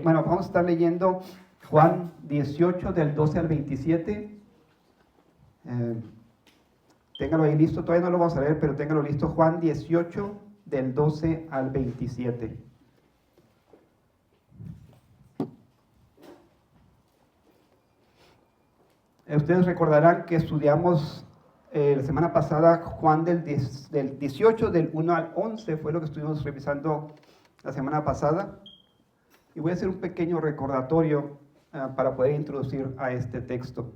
Bueno, vamos a estar leyendo Juan 18 del 12 al 27. Téngalo ahí listo, todavía no lo vamos a leer, pero téngalo listo. Juan 18 del 12 al 27. Ustedes recordarán que estudiamos la semana pasada Juan del 18, del 1 al 11, fue lo que estuvimos revisando la semana pasada. Y voy a hacer un pequeño recordatorio para poder introducir a este texto.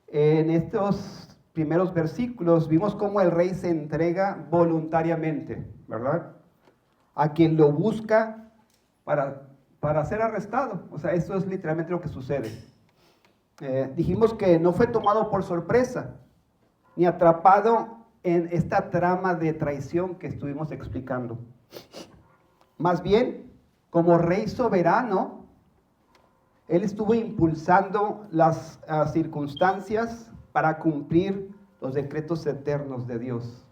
En estos primeros versículos vimos cómo el rey se entrega voluntariamente, ¿verdad? A quien lo busca para ser arrestado. O sea, eso es literalmente lo que sucede. Dijimos que no fue tomado por sorpresa, ni atrapado en esta trama de traición que estuvimos explicando. Más bien, como rey soberano, él estuvo impulsando las circunstancias para cumplir los decretos eternos de Dios,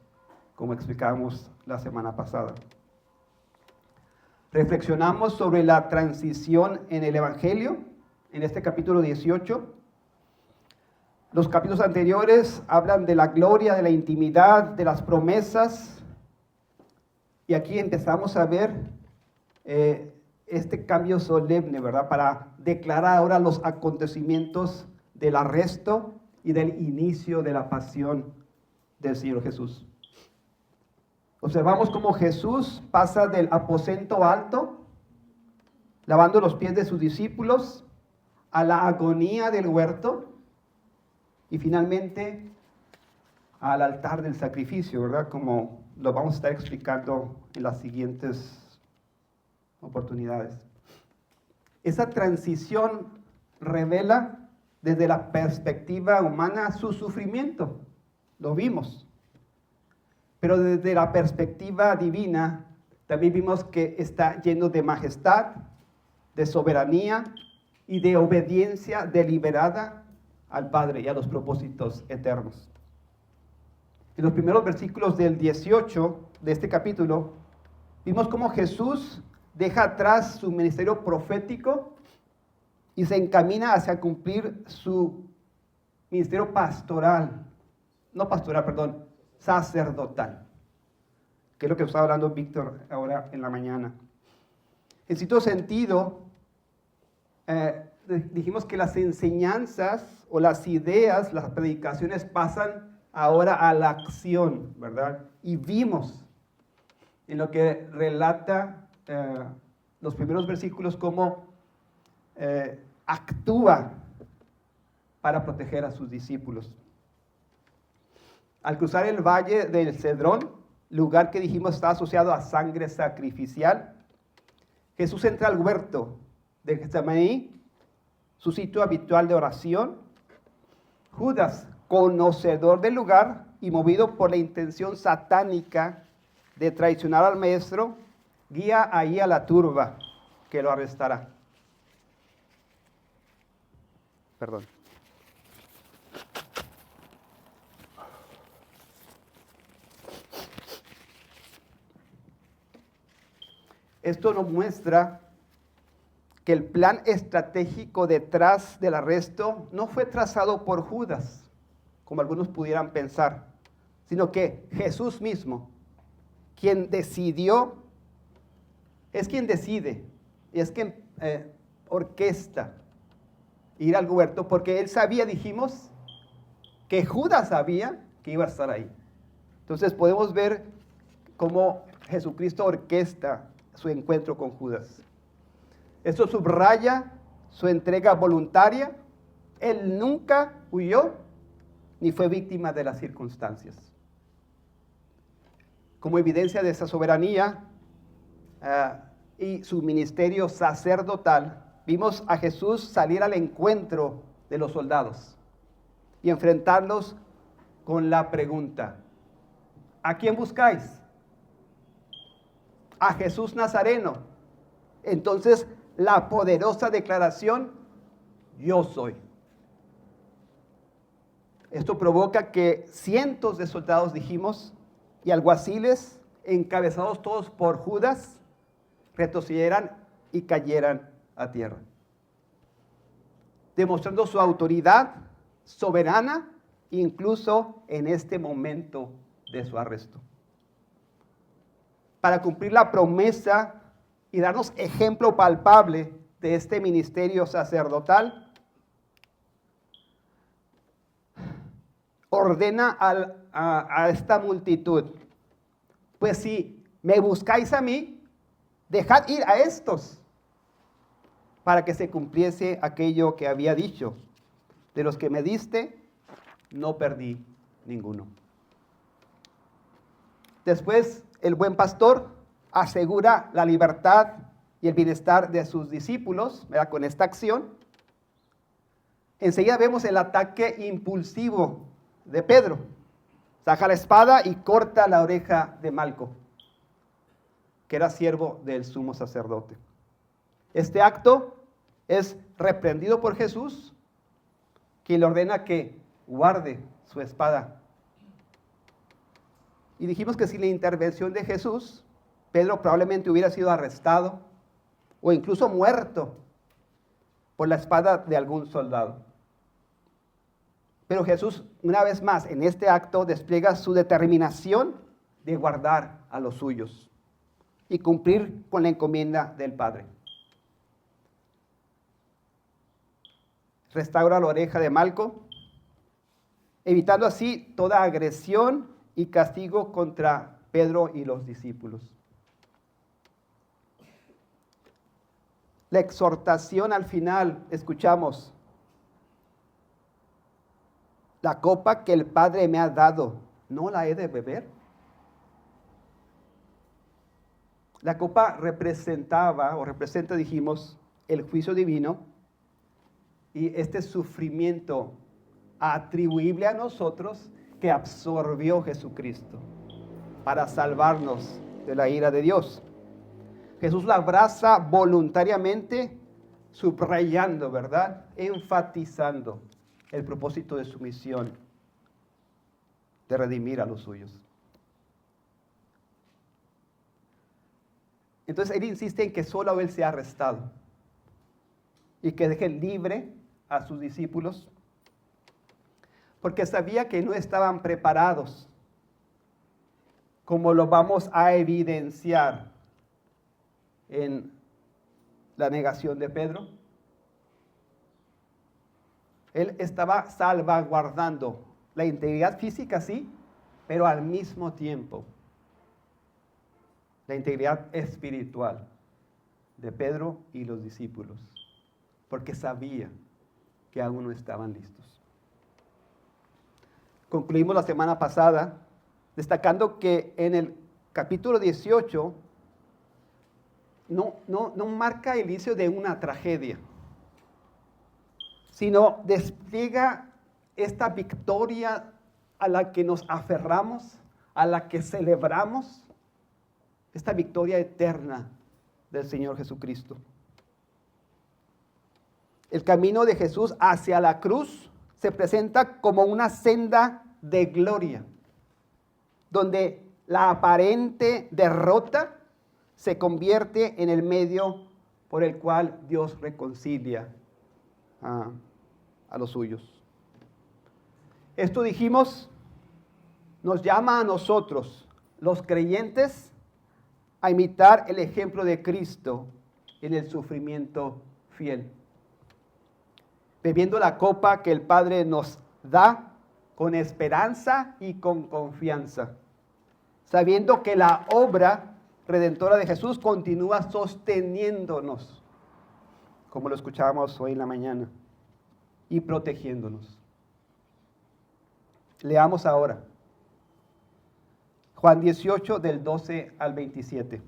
como explicábamos la semana pasada. Reflexionamos sobre la transición en el Evangelio, en este capítulo 18. Los capítulos anteriores hablan de la gloria, de la intimidad, de las promesas. Y aquí empezamos a ver este cambio solemne, ¿verdad? Para declarar ahora los acontecimientos del arresto y del inicio de la pasión del Señor Jesús. Observamos cómo Jesús pasa del aposento alto, lavando los pies de sus discípulos, a la agonía del huerto y finalmente al altar del sacrificio, ¿verdad? Como lo vamos a estar explicando en las siguientes oportunidades. Esa transición revela desde la perspectiva humana su sufrimiento, lo vimos. Pero desde la perspectiva divina también vimos que está lleno de majestad, de soberanía y de obediencia deliberada al Padre y a los propósitos eternos. En los primeros versículos del 18 de este capítulo, vimos cómo Jesús deja atrás su ministerio profético y se encamina hacia cumplir su ministerio sacerdotal, que es lo que estaba hablando Víctor ahora en la mañana. En cierto sentido, dijimos que las enseñanzas o las ideas, las predicaciones pasan ahora a la acción, ¿verdad? Y vimos en lo que relata los primeros versículos cómo actúa para proteger a sus discípulos. Al cruzar el valle del Cedrón, lugar que dijimos está asociado a sangre sacrificial, Jesús entra al huerto de Getsemaní, su sitio habitual de oración. Judas, conocedor del lugar y movido por la intención satánica de traicionar al maestro, guía ahí a la turba que lo arrestará. Perdón. Esto nos muestra que el plan estratégico detrás del arresto no fue trazado por Judas, como algunos pudieran pensar, sino que Jesús mismo, quien decidió, es quien decide, y es quien orquesta ir al huerto, porque él sabía, dijimos, que Judas sabía que iba a estar ahí. Entonces podemos ver cómo Jesucristo orquesta su encuentro con Judas. Esto subraya su entrega voluntaria. Él nunca huyó ni fue víctima de las circunstancias. Como evidencia de esa soberanía y su ministerio sacerdotal, vimos a Jesús salir al encuentro de los soldados y enfrentarlos con la pregunta: ¿a quién buscáis? A Jesús Nazareno. Entonces, la poderosa declaración: yo soy. Esto provoca que cientos de soldados, dijimos, y alguaciles, encabezados todos por Judas, retrocedieran y cayeran a tierra, demostrando su autoridad soberana incluso en este momento de su arresto. Para cumplir la promesa y darnos ejemplo palpable de este ministerio sacerdotal, ordena a esta multitud: pues si me buscáis a mí, dejad ir a estos, para que se cumpliese aquello que había dicho: de los que me diste, no perdí ninguno. Después, el buen pastor asegura la libertad y el bienestar de sus discípulos, ¿verdad?, con esta acción. Enseguida vemos el ataque impulsivo de Pedro. Saca la espada y corta la oreja de Malco, que era siervo del sumo sacerdote. Este acto es reprendido por Jesús, quien le ordena que guarde su espada. Y dijimos que sin la intervención de Jesús, Pedro probablemente hubiera sido arrestado o incluso muerto por la espada de algún soldado. Pero Jesús, una vez más, en este acto despliega su determinación de guardar a los suyos y cumplir con la encomienda del Padre. Restaura la oreja de Malco, evitando así toda agresión y castigo contra Pedro y los discípulos. La exhortación al final, escuchamos: la copa que el Padre me ha dado, ¿no la he de beber? La copa representa, dijimos, el juicio divino y este sufrimiento atribuible a nosotros que absorbió Jesucristo para salvarnos de la ira de Dios. Jesús la abraza voluntariamente, subrayando, ¿verdad?, enfatizando el propósito de su misión de redimir a los suyos. Entonces él insiste en que solo él sea arrestado y que deje libre a sus discípulos, porque sabía que no estaban preparados, como lo vamos a evidenciar en la negación de Pedro. Él estaba salvaguardando la integridad física, sí, pero al mismo tiempo la integridad espiritual de Pedro y los discípulos, porque sabía que aún no estaban listos. Concluimos la semana pasada destacando que en el capítulo 18 no marca el inicio de una tragedia, sino despliega esta victoria a la que nos aferramos, a la que celebramos, esta victoria eterna del Señor Jesucristo. El camino de Jesús hacia la cruz se presenta como una senda de gloria, donde la aparente derrota se convierte en el medio por el cual Dios reconcilia a los suyos. Esto, dijimos, nos llama a nosotros, los creyentes, a imitar el ejemplo de Cristo en el sufrimiento fiel, bebiendo la copa que el Padre nos da con esperanza y con confianza, sabiendo que la obra redentora de Jesús continúa sosteniéndonos, como lo escuchábamos hoy en la mañana, y protegiéndonos. Leamos ahora Juan 18, del 12 al 27.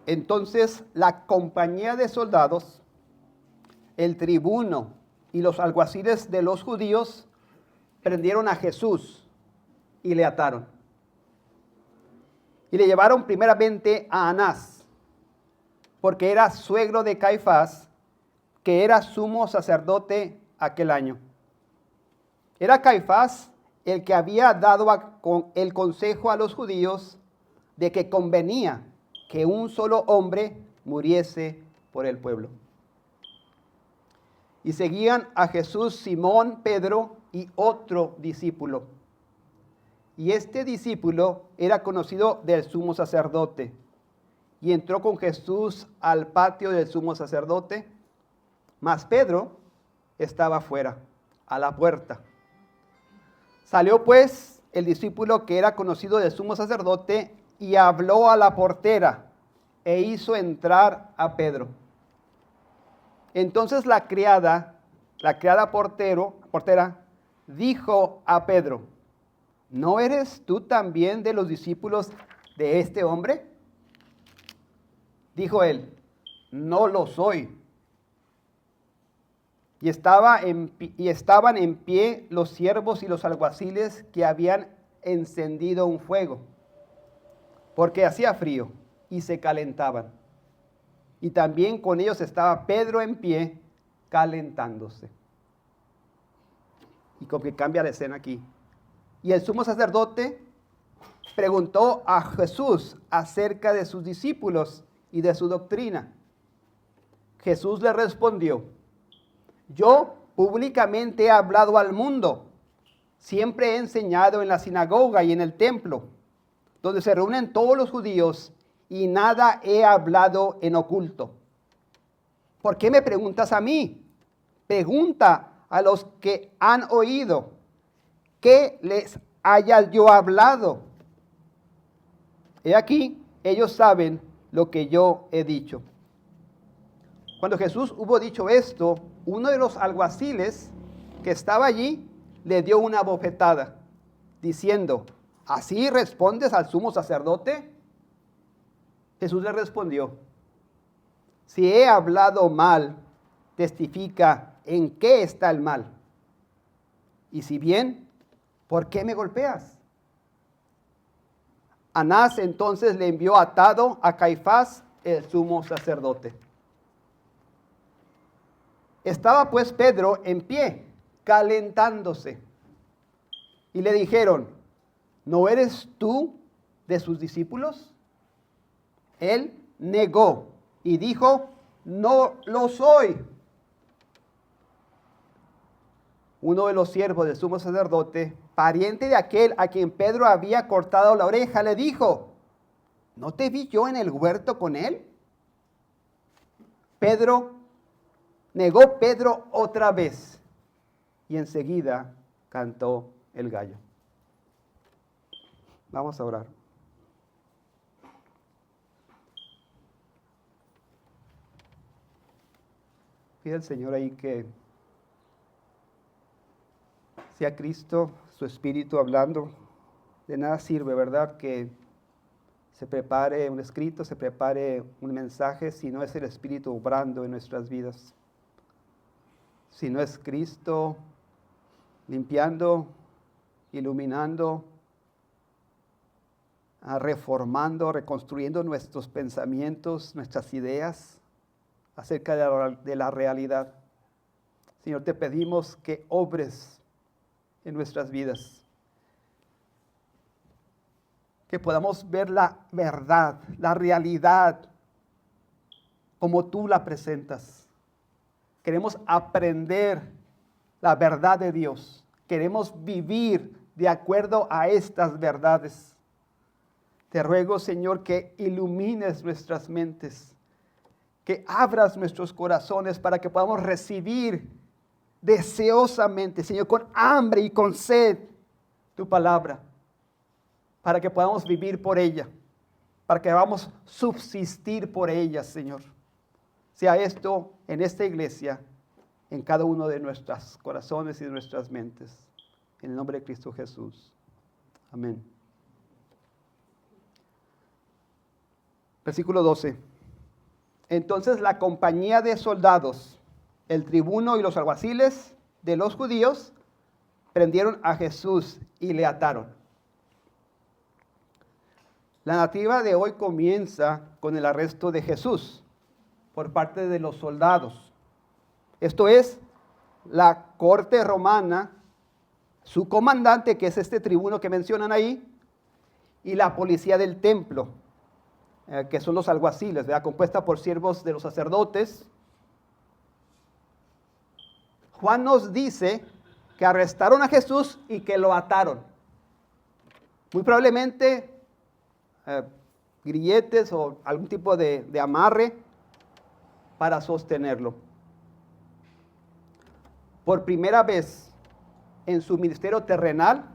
Entonces la compañía de soldados, el tribuno y los alguaciles de los judíos prendieron a Jesús y le ataron. Y le llevaron primeramente a Anás, porque era suegro de Caifás, que era sumo sacerdote aquel año. Era Caifás el que había dado el consejo a los judíos de que convenía que un solo hombre muriese por el pueblo. Y seguían a Jesús Simón, Pedro y otro discípulo. Y este discípulo era conocido del sumo sacerdote. Y entró con Jesús al patio del sumo sacerdote, mas Pedro estaba fuera, a la puerta. Salió pues el discípulo que era conocido del sumo sacerdote y habló a la portera e hizo entrar a Pedro. Entonces la criada portera, dijo a Pedro: ¿no eres tú también de los discípulos de este hombre? Dijo él: no lo soy. Y estaban en pie los siervos y los alguaciles que habían encendido un fuego, porque hacía frío y se calentaban. Y también con ellos estaba Pedro en pie, calentándose. Y como que cambia la escena aquí. Y el sumo sacerdote preguntó a Jesús acerca de sus discípulos y de su doctrina. Jesús le respondió: yo públicamente he hablado al mundo. Siempre he enseñado en la sinagoga y en el templo, donde se reúnen todos los judíos, y nada he hablado en oculto. ¿Por qué me preguntas a mí? Pregunta a los que han oído, ¿qué les haya yo hablado? He aquí, ellos saben lo que yo he dicho. Cuando Jesús hubo dicho esto, uno de los alguaciles que estaba allí le dio una bofetada, diciendo: ¿así respondes al sumo sacerdote? Jesús le respondió: si he hablado mal, testifica en qué está el mal. Y si bien, ¿por qué me golpeas? Anás entonces le envió atado a Caifás, el sumo sacerdote. Estaba pues Pedro en pie, calentándose. Y le dijeron: ¿no eres tú de sus discípulos? Él negó y dijo: no lo soy. Uno de los siervos del sumo sacerdote, pariente de aquel a quien Pedro había cortado la oreja, le dijo: ¿no te vi yo en el huerto con él? Negó Pedro otra vez, y enseguida cantó el gallo. Vamos a orar. Pide al Señor ahí que sea Cristo, su Espíritu hablando. De nada sirve, ¿verdad?, que se prepare un escrito, se prepare un mensaje, si no es el Espíritu obrando en nuestras vidas. Si no es Cristo limpiando, iluminando, reformando, reconstruyendo nuestros pensamientos, nuestras ideas acerca de la realidad. Señor, te pedimos que obres en nuestras vidas, que podamos ver la verdad, la realidad, como tú la presentas. Queremos aprender la verdad de Dios. Queremos vivir de acuerdo a estas verdades. Te ruego, Señor, que ilumines nuestras mentes, que abras nuestros corazones para que podamos recibir deseosamente, Señor, con hambre y con sed, tu palabra, para que podamos vivir por ella, para que podamos subsistir por ella, Señor. Sea esto en esta iglesia, en cada uno de nuestros corazones y de nuestras mentes. En el nombre de Cristo Jesús. Amén. Versículo 12. Entonces la compañía de soldados, el tribuno y los alguaciles de los judíos, prendieron a Jesús y le ataron. La narrativa de hoy comienza con el arresto de Jesús por parte de los soldados. Esto es, la corte romana su comandante, que es este tribuno que mencionan ahí, y la policía del templo, que son los alguaciles, ¿verdad? Compuesta por siervos de los sacerdotes. Juan nos dice que arrestaron a Jesús y que lo ataron. Muy probablemente grilletes o algún tipo de amarre para sostenerlo. Por primera vez en su ministerio terrenal,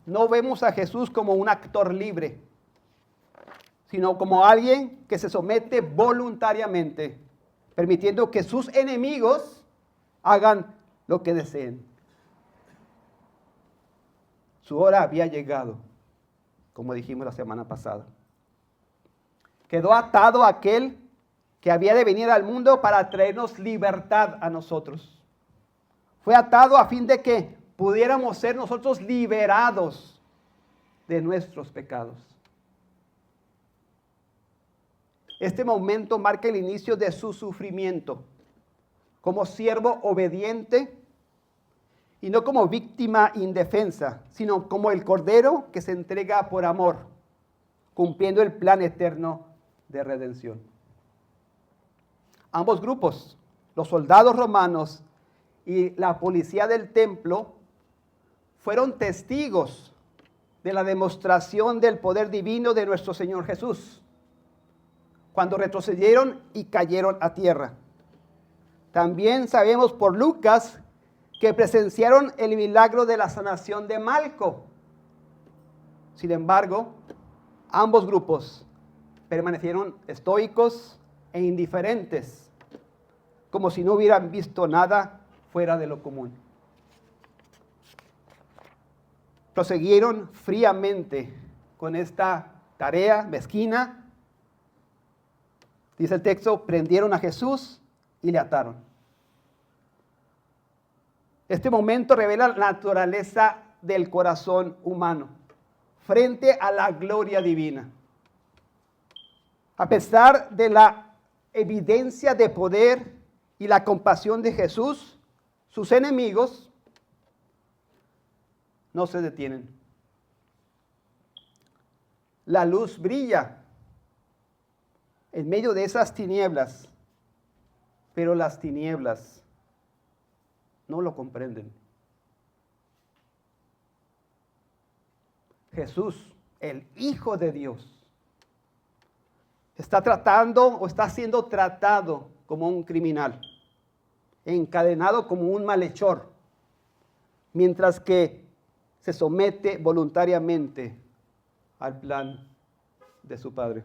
no vemos a Jesús como un actor libre, sino como alguien que se somete voluntariamente, permitiendo que sus enemigos hagan lo que deseen. Su hora había llegado, como dijimos la semana pasada. Quedó atado a aquel que había de venir al mundo para traernos libertad a nosotros. Fue atado a fin de que pudiéramos ser nosotros liberados de nuestros pecados. Este momento marca el inicio de su sufrimiento como siervo obediente y no como víctima indefensa, sino como el cordero que se entrega por amor, cumpliendo el plan eterno de redención. Ambos grupos, los soldados romanos y la policía del templo, fueron testigos de la demostración del poder divino de nuestro Señor Jesús, cuando retrocedieron y cayeron a tierra. También sabemos por Lucas que presenciaron el milagro de la sanación de Malco. Sin embargo, ambos grupos permanecieron estoicos e indiferentes, como si no hubieran visto nada fuera de lo común. Proseguieron fríamente con esta tarea mezquina. Dice el texto, prendieron a Jesús y le ataron. Este momento revela la naturaleza del corazón humano frente a la gloria divina. A pesar de la evidencia de poder y la compasión de Jesús, sus enemigos no se detienen. La luz brilla en medio de esas tinieblas, pero las tinieblas no lo comprenden. Jesús, el Hijo de Dios, está tratando o está siendo tratado como un criminal, encadenado como un malhechor, mientras que se somete voluntariamente al plan de su Padre.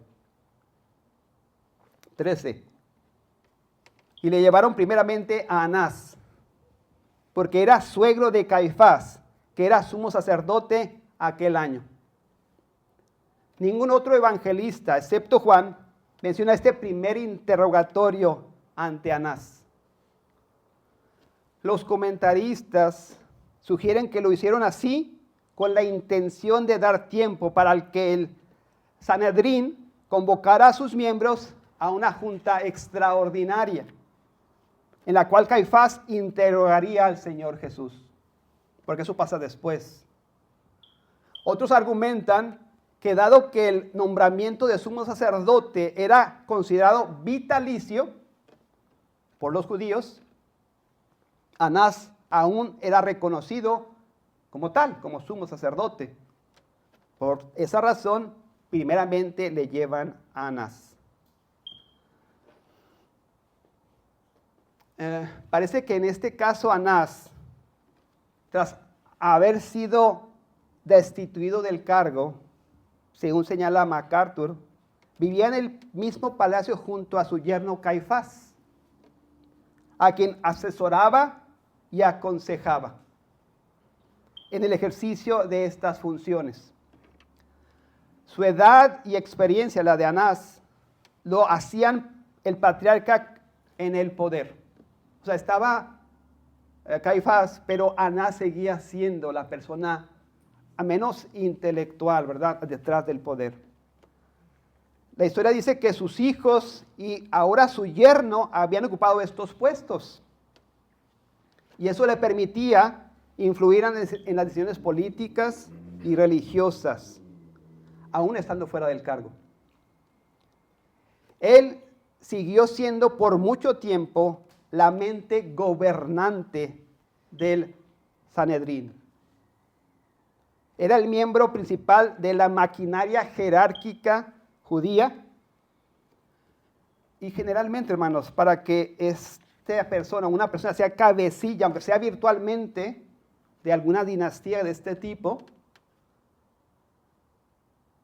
13. Y le llevaron primeramente a Anás, porque era suegro de Caifás, que era sumo sacerdote aquel año. Ningún otro evangelista, excepto Juan, menciona este primer interrogatorio ante Anás. Los comentaristas sugieren que lo hicieron así con la intención de dar tiempo para que el Sanedrín convocara a sus miembros a una junta extraordinaria, en la cual Caifás interrogaría al Señor Jesús, porque eso pasa después. Otros argumentan que dado que el nombramiento de sumo sacerdote era considerado vitalicio por los judíos, Anás aún era reconocido como tal, como sumo sacerdote. Por esa razón, primeramente le llevan a Anás. Parece que en este caso Anás, tras haber sido destituido del cargo, según señala MacArthur, vivía en el mismo palacio junto a su yerno Caifás, a quien asesoraba y aconsejaba en el ejercicio de estas funciones. Su edad y experiencia, la de Anás, lo hacían el patriarca en el poder. O sea, estaba Caifás, pero Anás seguía siendo la persona a menos intelectual, ¿verdad?, detrás del poder. La historia dice que sus hijos y ahora su yerno habían ocupado estos puestos. Y eso le permitía influir en las decisiones políticas y religiosas, aún estando fuera del cargo. Él siguió siendo por mucho tiempo la mente gobernante del Sanedrín. Era el miembro principal de la maquinaria jerárquica judía. Y generalmente, hermanos, para que una persona sea cabecilla, aunque sea virtualmente, de alguna dinastía de este tipo,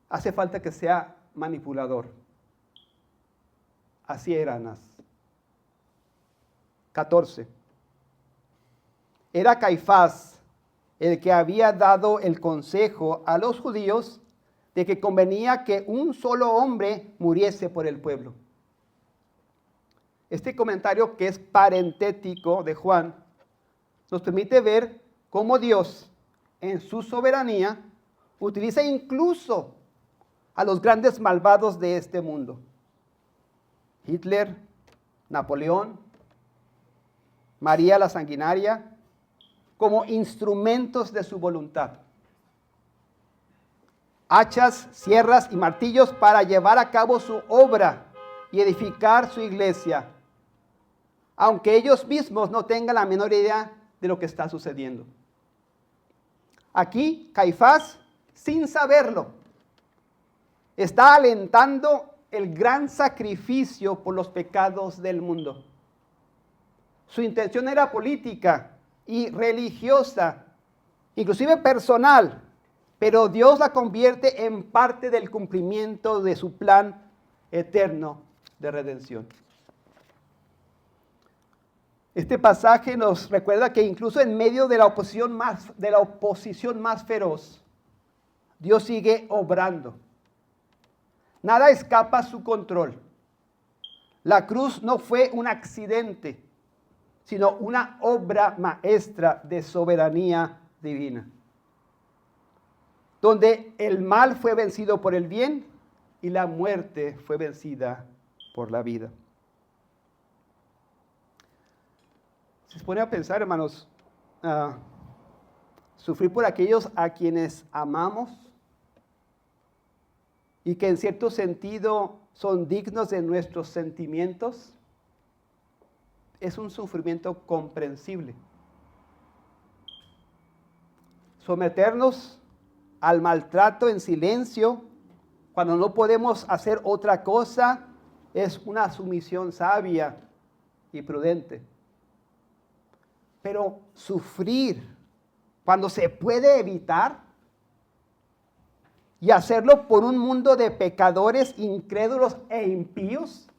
hace falta que sea manipulador. Así era Anás. 14. Era Caifás el que había dado el consejo a los judíos de que convenía que un solo hombre muriese por el pueblo. Este comentario, que es parentético de Juan, nos permite ver cómo Dios, en su soberanía, utiliza incluso a los grandes malvados de este mundo. Hitler, Napoleón, María la Sanguinaria, como instrumentos de su voluntad. Hachas, sierras y martillos para llevar a cabo su obra y edificar su iglesia, aunque ellos mismos no tengan la menor idea de lo que está sucediendo. Aquí, Caifás, sin saberlo, está alentando el gran sacrificio por los pecados del mundo. Su intención era política y religiosa, inclusive personal, pero Dios la convierte en parte del cumplimiento de su plan eterno de redención. Este pasaje nos recuerda que incluso en medio de la oposición más feroz, Dios sigue obrando. Nada escapa a su control. La cruz no fue un accidente, sino una obra maestra de soberanía divina, donde el mal fue vencido por el bien y la muerte fue vencida por la vida. Si se pone a pensar, hermanos, sufrir por aquellos a quienes amamos y que en cierto sentido son dignos de nuestros sentimientos, es un sufrimiento comprensible. Someternos al maltrato en silencio cuando no podemos hacer otra cosa es una sumisión sabia y prudente. Pero sufrir cuando se puede evitar y hacerlo por un mundo de pecadores incrédulos e impíos,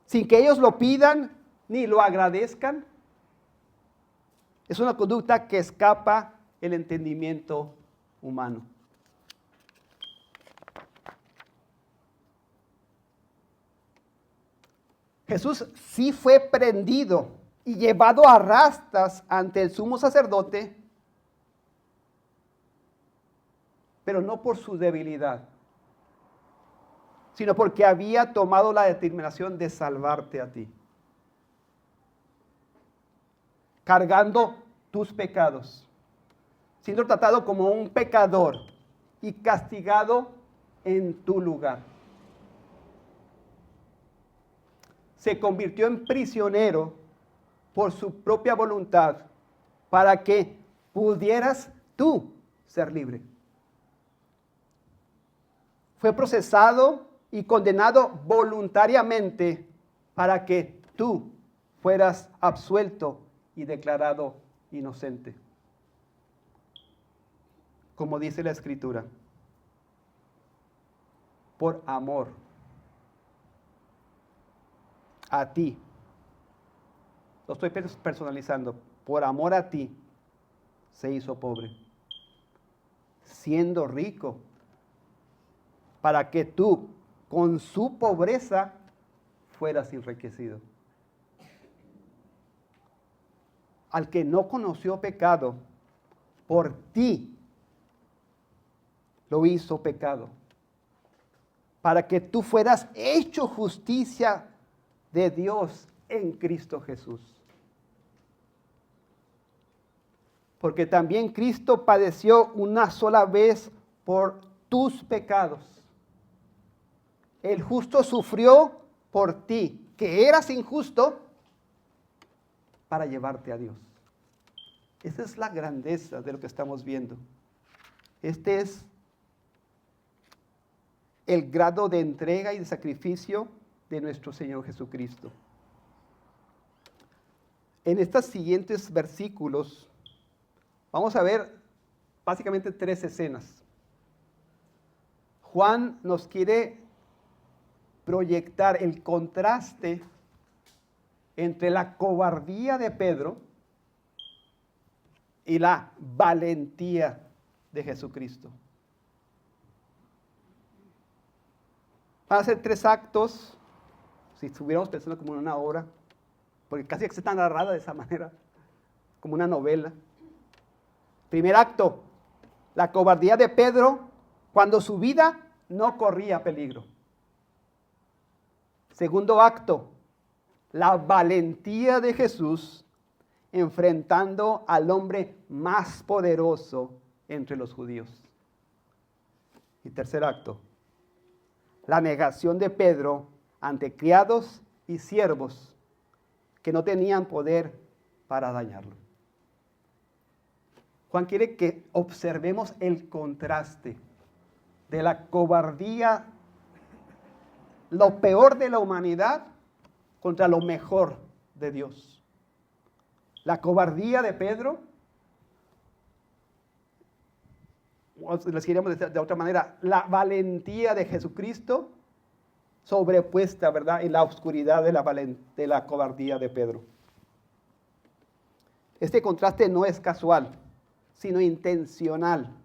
sin que ellos lo pidan ni lo agradezcan, es una conducta que escapa el entendimiento humano. Jesús sí fue prendido y llevado a rastas ante el sumo sacerdote, pero no por su debilidad, sino porque había tomado la determinación de salvarte a ti, cargando tus pecados, siendo tratado como un pecador y castigado en tu lugar. Se convirtió en prisionero por su propia voluntad para que pudieras tú ser libre. Fue procesado y condenado voluntariamente para que tú fueras absuelto y declarado inocente. Como dice la Escritura, por amor a ti, lo estoy personalizando, por amor a ti se hizo pobre, siendo rico, para que tú con su pobreza fueras enriquecido. Al que no conoció pecado, por ti lo hizo pecado, para que tú fueras hecho justicia de Dios en Cristo Jesús. porque también Cristo padeció una sola vez por tus pecados. El justo sufrió por ti, que eras injusto, para llevarte a Dios. Esa es la grandeza de lo que estamos viendo. Este es el grado de entrega y de sacrificio de nuestro Señor Jesucristo. En estos siguientes versículos vamos a ver básicamente 3 escenas. Juan nos quiere proyectar el contraste entre la cobardía de Pedro y la valentía de Jesucristo. Van a ser 3 actos, si estuviéramos pensando como en una obra, porque casi que está narrada de esa manera, como una novela. Primer acto, la cobardía de Pedro cuando su vida no corría peligro. Segundo acto, la valentía de Jesús enfrentando al hombre más poderoso entre los judíos. Y tercer acto, la negación de Pedro ante criados y siervos que no tenían poder para dañarlo. Juan quiere que observemos el contraste de la cobardía, lo peor de la humanidad, contra lo mejor de Dios. La cobardía de Pedro, o les queríamos decir de otra manera, la valentía de Jesucristo sobrepuesta, ¿verdad?, en la oscuridad de la cobardía de Pedro. Este contraste no es casual, sino intencional.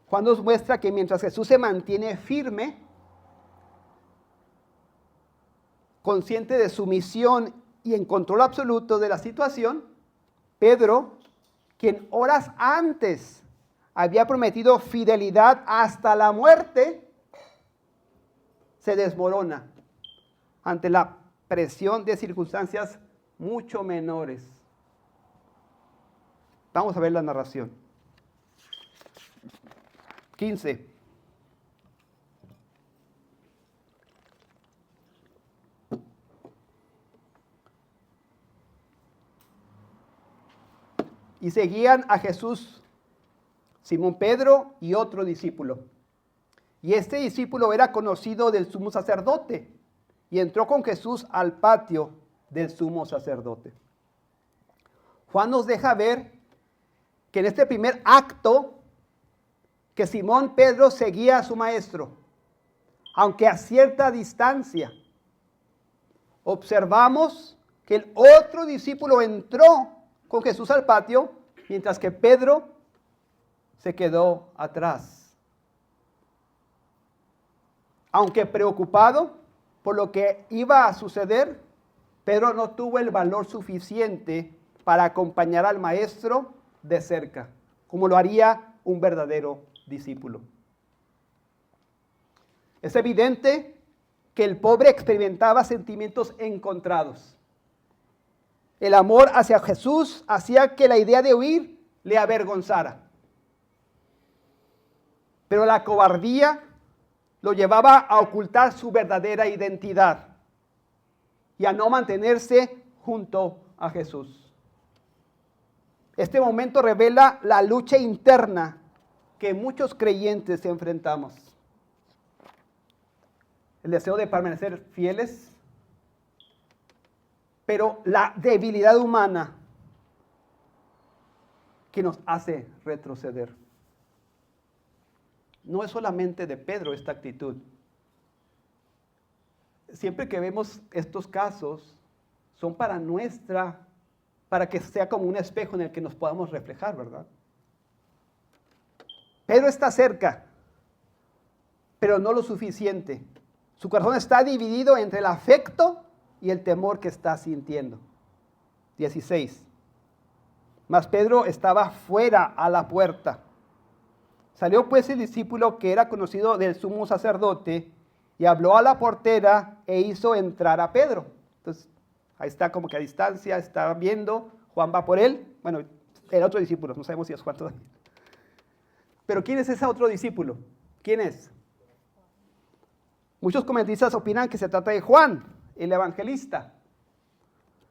Juan nos muestra que mientras Jesús se mantiene firme, consciente de su misión y en control absoluto de la situación, Pedro, quien horas antes había prometido fidelidad hasta la muerte, se desmorona ante la presión de circunstancias mucho menores. Vamos a ver la narración. 15. Y seguían a Jesús Simón Pedro y otro discípulo. Y este discípulo era conocido del sumo sacerdote y entró con Jesús al patio del sumo sacerdote. Juan nos deja ver que en este primer acto que Simón Pedro seguía a su maestro, aunque a cierta distancia. Observamos que el otro discípulo entró con Jesús al patio, mientras que Pedro se quedó atrás. Aunque preocupado por lo que iba a suceder, Pedro no tuvo el valor suficiente para acompañar al maestro de cerca, como lo haría un verdadero discípulo. Es evidente que el pobre experimentaba sentimientos encontrados. El amor hacia Jesús hacía que la idea de huir le avergonzara. Pero la cobardía lo llevaba a ocultar su verdadera identidad y a no mantenerse junto a Jesús. Este momento revela la lucha interna que muchos creyentes enfrentamos. El deseo de permanecer fieles, pero la debilidad humana que nos hace retroceder. No es solamente de Pedro esta actitud. Siempre que vemos estos casos, son para que sea como un espejo en el que nos podamos reflejar, ¿verdad? Pedro está cerca, pero no lo suficiente. Su corazón está dividido entre el afecto y el temor que está sintiendo. 16. Mas Pedro estaba fuera a la puerta. Salió pues el discípulo que era conocido del sumo sacerdote y habló a la portera e hizo entrar a Pedro. Entonces, ahí está como que a distancia, está viendo, Juan va por él. Bueno, Era otro discípulo, no sabemos si es Juan todavía. Pero ¿quién es ese otro discípulo? ¿Quién es? Muchos comentaristas opinan que se trata de Juan, el evangelista,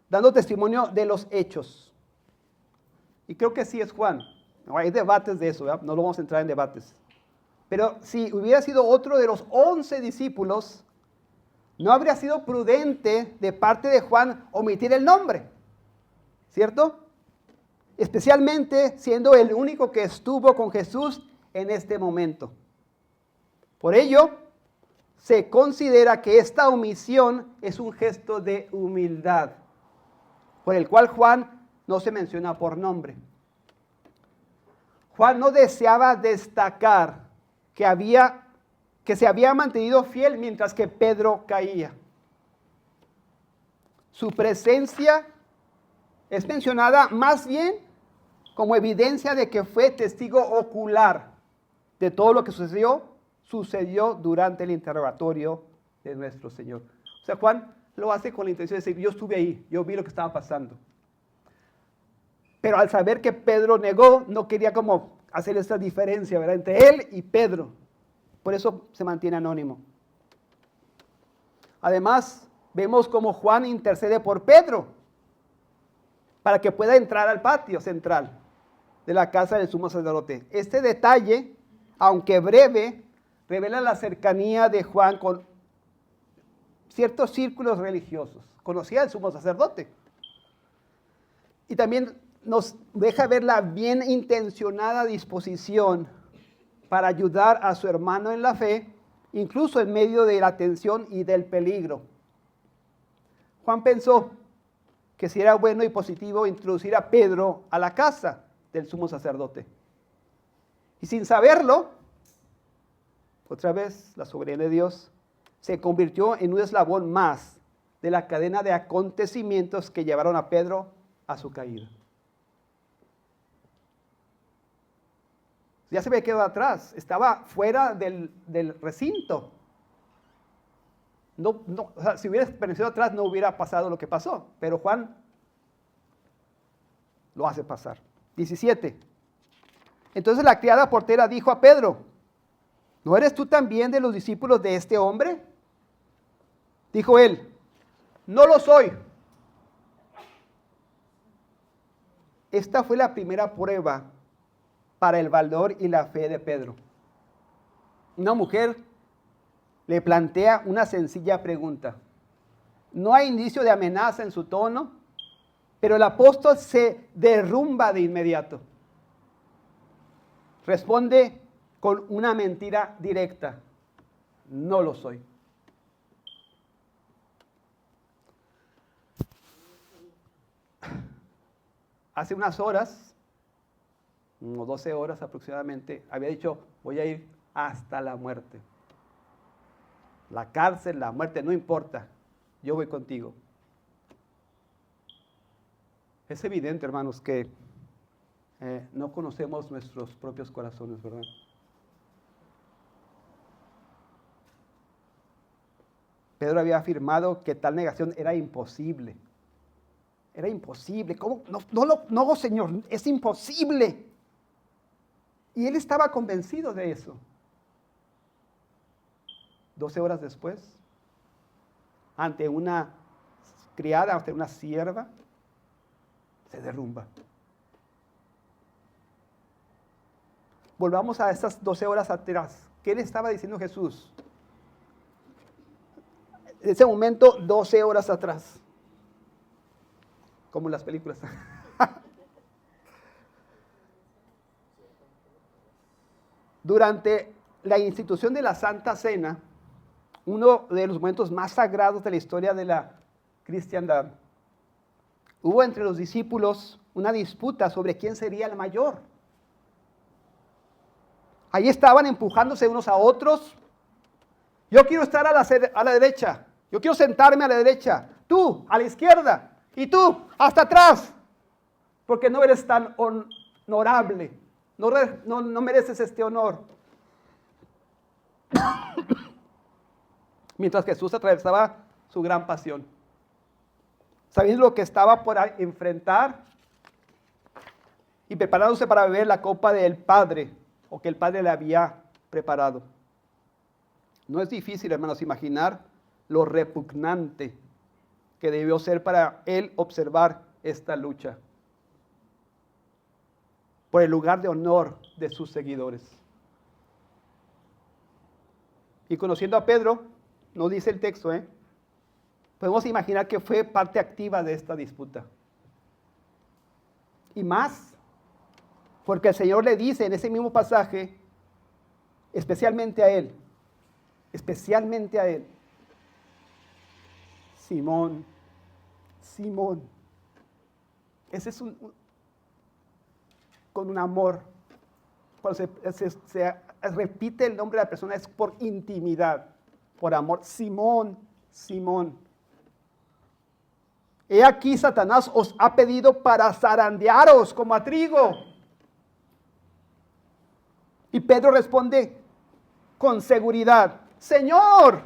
dando testimonio de los hechos. Y creo que sí es Juan. No, hay debates de eso, ¿verdad? No lo vamos a entrar en debates. Pero si hubiera sido otro de los 11 discípulos, no habría sido prudente de parte de Juan omitir el nombre, ¿cierto? Especialmente siendo el único que estuvo con Jesús en este momento. Por ello, se considera que esta omisión es un gesto de humildad, por el cual Juan no se menciona por nombre. Juan no deseaba destacar que se había mantenido fiel mientras que Pedro caía. Su presencia es mencionada más bien como evidencia de que fue testigo ocular de todo lo que sucedió durante el interrogatorio de nuestro Señor. O sea, Juan lo hace con la intención de decir, yo estuve ahí, yo vi lo que estaba pasando. Pero al saber que Pedro negó, no quería como hacer esta diferencia, ¿verdad?, entre él y Pedro. Por eso se mantiene anónimo. Además, vemos cómo Juan intercede por Pedro para que pueda entrar al patio central de la casa del sumo sacerdote. Este detalle, aunque breve, revela la cercanía de Juan con ciertos círculos religiosos. Conocía al sumo sacerdote. Y también nos deja ver la bien intencionada disposición para ayudar a su hermano en la fe, incluso en medio de la tensión y del peligro. Juan pensó que si era bueno y positivo introducir a Pedro a la casa del sumo sacerdote. Y sin saberlo, otra vez la soberanía de Dios se convirtió en un eslabón más de la cadena de acontecimientos que llevaron a Pedro a su caída. Ya se había quedado atrás, estaba fuera del recinto. O sea, si hubiera permanecido atrás no hubiera pasado lo que pasó, pero Juan lo hace pasar. 17. Entonces la criada portera dijo a Pedro, ¿no eres tú también de los discípulos de este hombre? Dijo él, no lo soy. Esta fue la primera prueba para el valor y la fe de Pedro. Una mujer le plantea una sencilla pregunta. No hay indicio de amenaza en su tono, pero el apóstol se derrumba de inmediato. Responde con una mentira directa. No lo soy. Hace unas horas, unos 12 horas aproximadamente, había dicho, voy a ir hasta la muerte. La cárcel, la muerte, no importa, yo voy contigo. Es evidente, hermanos, que no conocemos nuestros propios corazones, ¿verdad? Pedro había afirmado que tal negación era imposible. Era imposible. ¿Cómo? No, Señor, es imposible. Y él estaba convencido de eso. 12 horas después, ante una criada, ante una sierva, se derrumba. Volvamos a esas 12 horas atrás. ¿Qué le estaba diciendo Jesús? En ese momento, 12 horas atrás. Como en las películas. Durante la institución de la Santa Cena, uno de los momentos más sagrados de la historia de la cristiandad, hubo entre los discípulos una disputa sobre quién sería el mayor. Ahí estaban empujándose unos a otros. Yo quiero estar a la derecha. Yo quiero sentarme a la derecha. Tú, a la izquierda. Y tú, hasta atrás. Porque no eres tan honorable. No mereces este honor. Mientras Jesús atravesaba su gran pasión. ¿Sabéis lo que estaba por enfrentar? y preparándose para beber la copa del Padre, o que el Padre le había preparado. No es difícil, hermanos, imaginar lo repugnante que debió ser para él observar esta lucha por el lugar de honor de sus seguidores. Y conociendo a Pedro, no dice el texto, podemos imaginar que fue parte activa de esta disputa. Y más, porque el Señor le dice en ese mismo pasaje, especialmente a él, Simón, Simón. Ese es con un amor. Cuando se repite el nombre de la persona es por intimidad, por amor. Simón, Simón. He aquí Satanás os ha pedido para zarandearos como a trigo. Y Pedro responde con seguridad, Señor,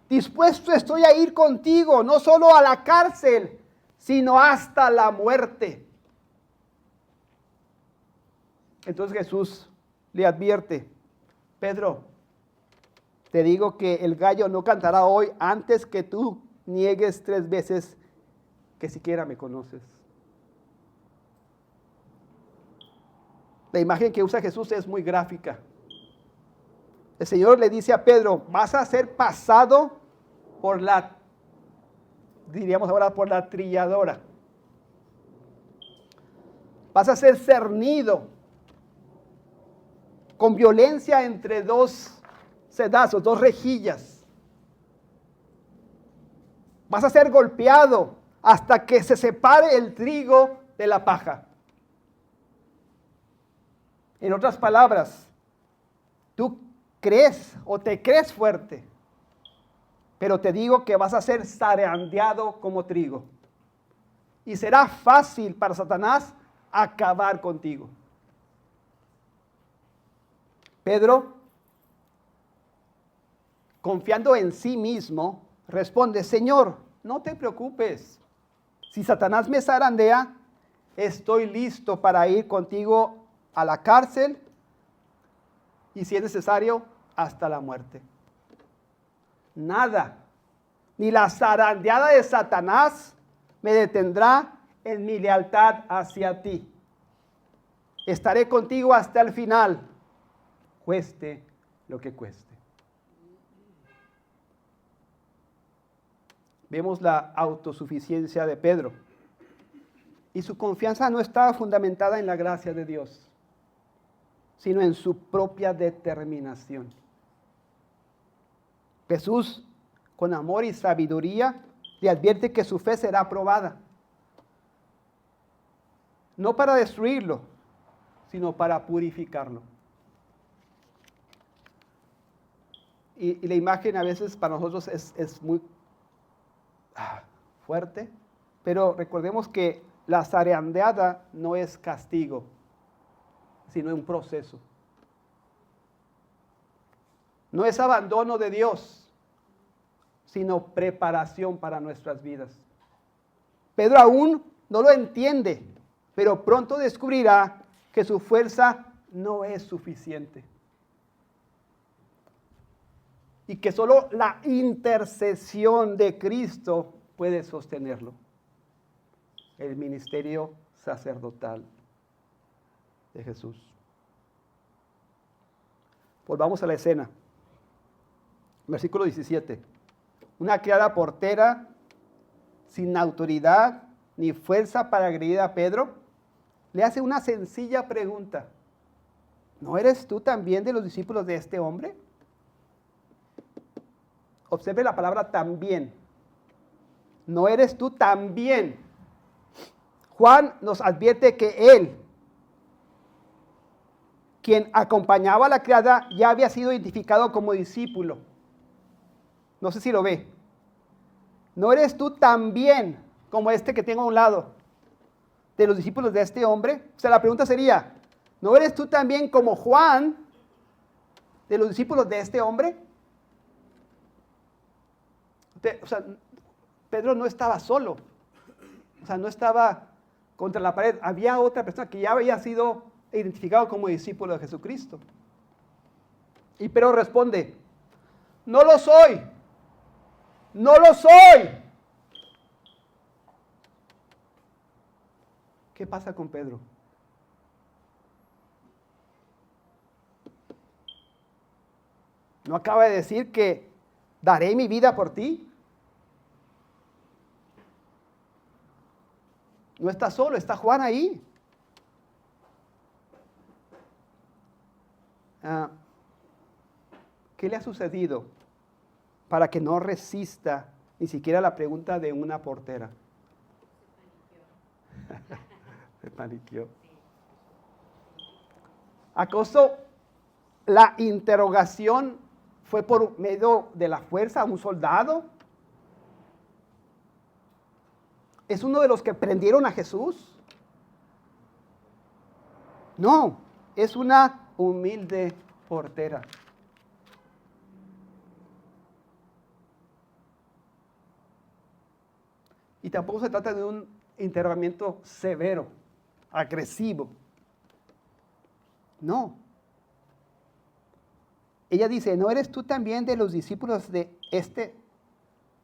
dispuesto estoy a ir contigo, no solo a la cárcel, sino hasta la muerte. Entonces Jesús le advierte, Pedro, te digo que el gallo no cantará hoy antes que tú niegues 3 veces que siquiera me conoces. La imagen que usa Jesús es muy gráfica. El Señor le dice a Pedro, vas a ser pasado por diríamos ahora, por la trilladora. Vas a ser cernido con violencia entre 2 sedazos, 2 rejillas. Vas a ser golpeado hasta que se separe el trigo de la paja. En otras palabras, tú crees o te crees fuerte, pero te digo que vas a ser zarandeado como trigo. Y será fácil para Satanás acabar contigo. Pedro, confiando en sí mismo, responde, Señor, no te preocupes. Si Satanás me zarandea, estoy listo para ir contigo a la cárcel y si es necesario, hasta la muerte. Nada, ni la zarandeada de Satanás me detendrá en mi lealtad hacia ti. Estaré contigo hasta el final, cueste lo que cueste. Vemos la autosuficiencia de Pedro. Y su confianza no estaba fundamentada en la gracia de Dios, sino en su propia determinación. Jesús, con amor y sabiduría, le advierte que su fe será probada. No para destruirlo, sino para purificarlo. Y la imagen a veces para nosotros es muy fuerte, pero recordemos que la zarandeada no es castigo, sino un proceso. No es abandono de Dios, sino preparación para nuestras vidas. Pedro aún no lo entiende, pero pronto descubrirá que su fuerza no es suficiente. Y que solo la intercesión de Cristo puede sostenerlo. El ministerio sacerdotal de Jesús. Volvamos a la escena. Versículo 17. Una criada portera sin autoridad ni fuerza para agredir a Pedro le hace una sencilla pregunta. ¿No eres tú también de los discípulos de este hombre? Observe la palabra también. ¿No eres tú también? Juan nos advierte que él, quien acompañaba a la criada, ya había sido identificado como discípulo. No sé si lo ve. ¿No eres tú también como este que tengo a un lado de los discípulos de este hombre? O sea, la pregunta sería, ¿no eres tú también como Juan de los discípulos de este hombre? O sea, Pedro no estaba solo. O sea, no estaba contra la pared, había otra persona que ya había sido identificado como discípulo de Jesucristo. Y Pedro responde, no lo soy, no lo soy. ¿Qué pasa con Pedro? ¿No acaba de decir que daré mi vida por ti? No está solo, está Juan ahí. ¿Qué le ha sucedido para que no resista ni siquiera la pregunta de una portera? Se paniqueó. ¿Acaso la interrogación fue por medio de la fuerza a un soldado? ¿Es uno de los que prendieron a Jesús? No, es una humilde portera. Y tampoco se trata de un interrogamiento severo, agresivo. No. Ella dice, ¿no eres tú también de los discípulos de este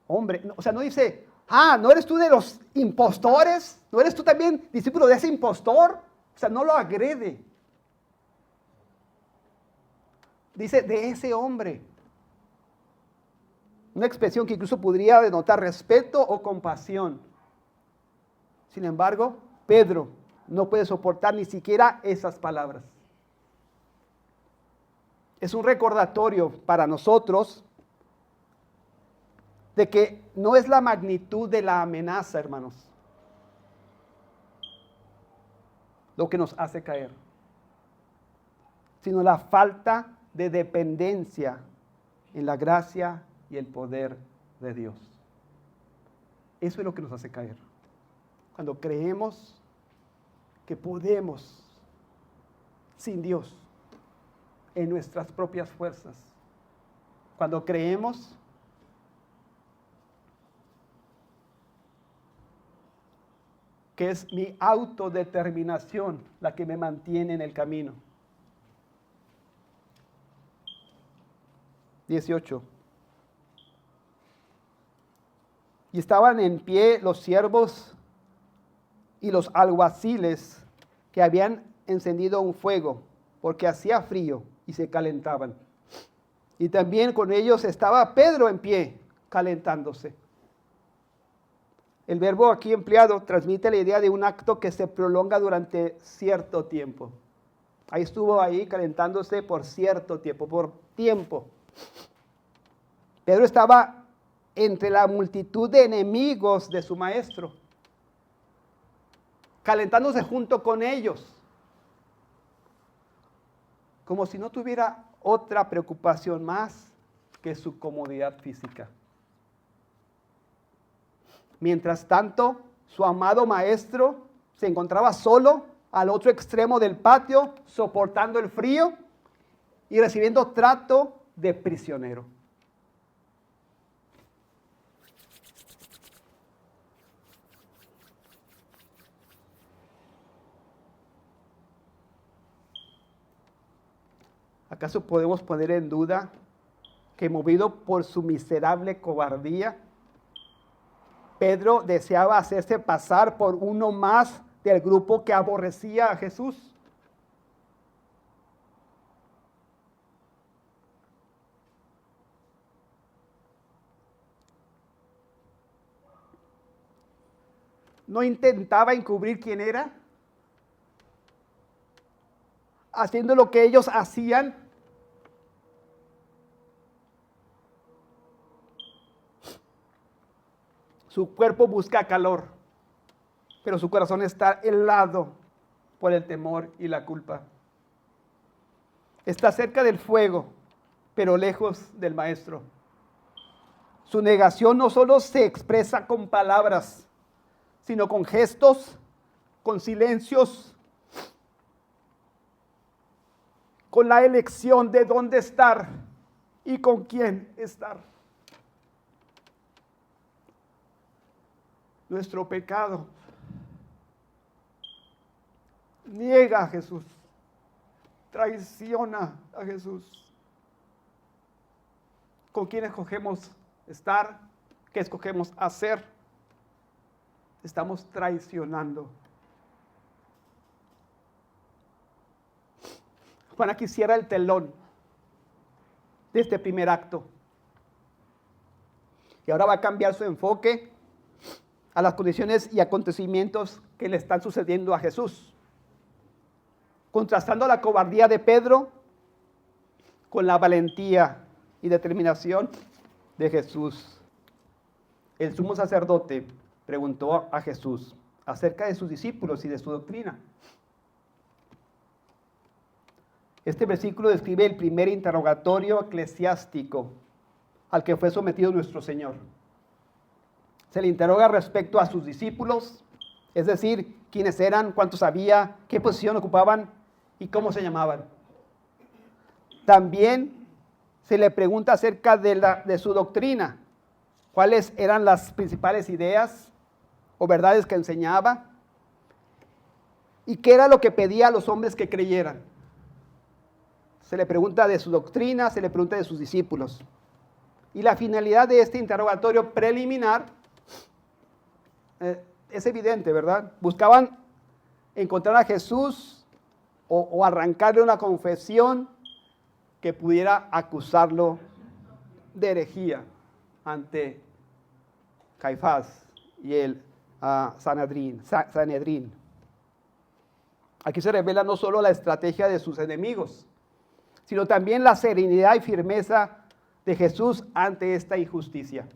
hombre? O sea, no dice, ¿no eres tú de los impostores? ¿No eres tú también discípulo de ese impostor? O sea, no lo agrede. Dice, de ese hombre. Una expresión que incluso podría denotar respeto o compasión. Sin embargo, Pedro no puede soportar ni siquiera esas palabras. Es un recordatorio para nosotros de que no es la magnitud de la amenaza, hermanos, lo que nos hace caer, sino la falta de dependencia en la gracia y el poder de Dios. Eso es lo que nos hace caer. Cuando creemos que podemos sin Dios en nuestras propias fuerzas. Cuando creemos que es mi autodeterminación la que me mantiene en el camino. 18. Y estaban en pie los siervos y los alguaciles que habían encendido un fuego, porque hacía frío y se calentaban. Y también con ellos estaba Pedro en pie, calentándose. El verbo aquí empleado transmite la idea de un acto que se prolonga durante cierto tiempo. Ahí estuvo calentándose por cierto tiempo, por tiempo. Pedro estaba entre la multitud de enemigos de su maestro, calentándose junto con ellos, como si no tuviera otra preocupación más que su comodidad física. Mientras tanto, su amado maestro se encontraba solo al otro extremo del patio, soportando el frío y recibiendo trato de prisionero. ¿Acaso podemos poner en duda que, movido por su miserable cobardía, Pedro deseaba hacerse pasar por uno más del grupo que aborrecía a Jesús? ¿No intentaba encubrir quién era? Haciendo lo que ellos hacían. Su cuerpo busca calor, pero su corazón está helado por el temor y la culpa. Está cerca del fuego, pero lejos del maestro. Su negación no solo se expresa con palabras, sino con gestos, con silencios, con la elección de dónde estar y con quién estar. Nuestro pecado niega a Jesús, traiciona a Jesús. ¿Con quién escogemos estar? ¿Qué escogemos hacer? Estamos traicionando. Juan aquí cierra el telón de este primer acto. Y ahora va a cambiar su enfoque a las condiciones y acontecimientos que le están sucediendo a Jesús, contrastando la cobardía de Pedro con la valentía y determinación de Jesús. El sumo sacerdote preguntó a Jesús acerca de sus discípulos y de su doctrina. Este versículo describe el primer interrogatorio eclesiástico al que fue sometido nuestro Señor. Se le interroga respecto a sus discípulos, es decir, quiénes eran, cuántos había, qué posición ocupaban y cómo se llamaban. También se le pregunta acerca de su doctrina, cuáles eran las principales ideas o verdades que enseñaba y qué era lo que pedía a los hombres que creyeran. Se le pregunta de su doctrina, se le pregunta de sus discípulos. Y la finalidad de este interrogatorio preliminar es evidente, ¿verdad? Buscaban encontrar a Jesús o arrancarle una confesión que pudiera acusarlo de herejía ante Caifás y el Sanedrín. Aquí se revela no solo la estrategia de sus enemigos, sino también la serenidad y firmeza de Jesús ante esta injusticia.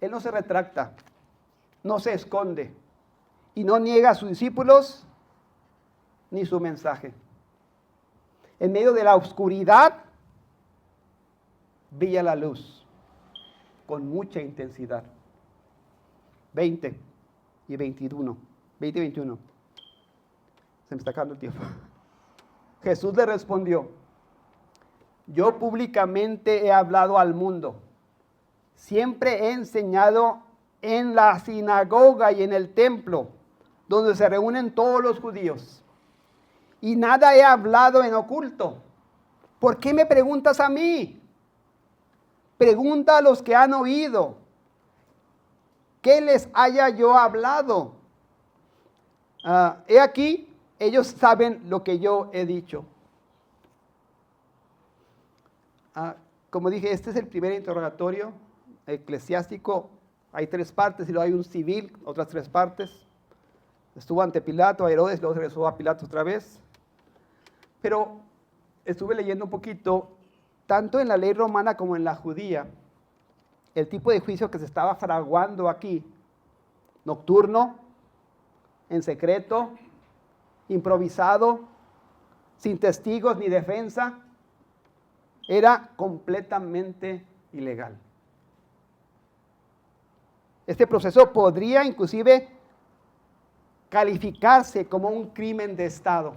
Él no se retracta, no se esconde y no niega a sus discípulos ni su mensaje. En medio de la oscuridad brilla la luz con mucha intensidad. 20 y 21. Se me está acabando el tiempo. Jesús le respondió: yo públicamente he hablado al mundo. Siempre he enseñado en la sinagoga y en el templo, donde se reúnen todos los judíos. Y nada he hablado en oculto. ¿Por qué me preguntas a mí? Pregunta a los que han oído. ¿Qué les haya yo hablado? He aquí, ellos saben lo que yo he dicho. Como dije, este es el primer interrogatorio eclesiástico. Hay 3 partes y luego hay un civil, otras 3 partes. Estuvo ante Pilato, a Herodes, luego regresó a Pilato otra vez. Pero estuve leyendo un poquito, tanto en la ley romana como en la judía, el tipo de juicio que se estaba fraguando aquí: nocturno, en secreto, improvisado, sin testigos ni defensa, era completamente ilegal. Este proceso podría inclusive calificarse como un crimen de Estado,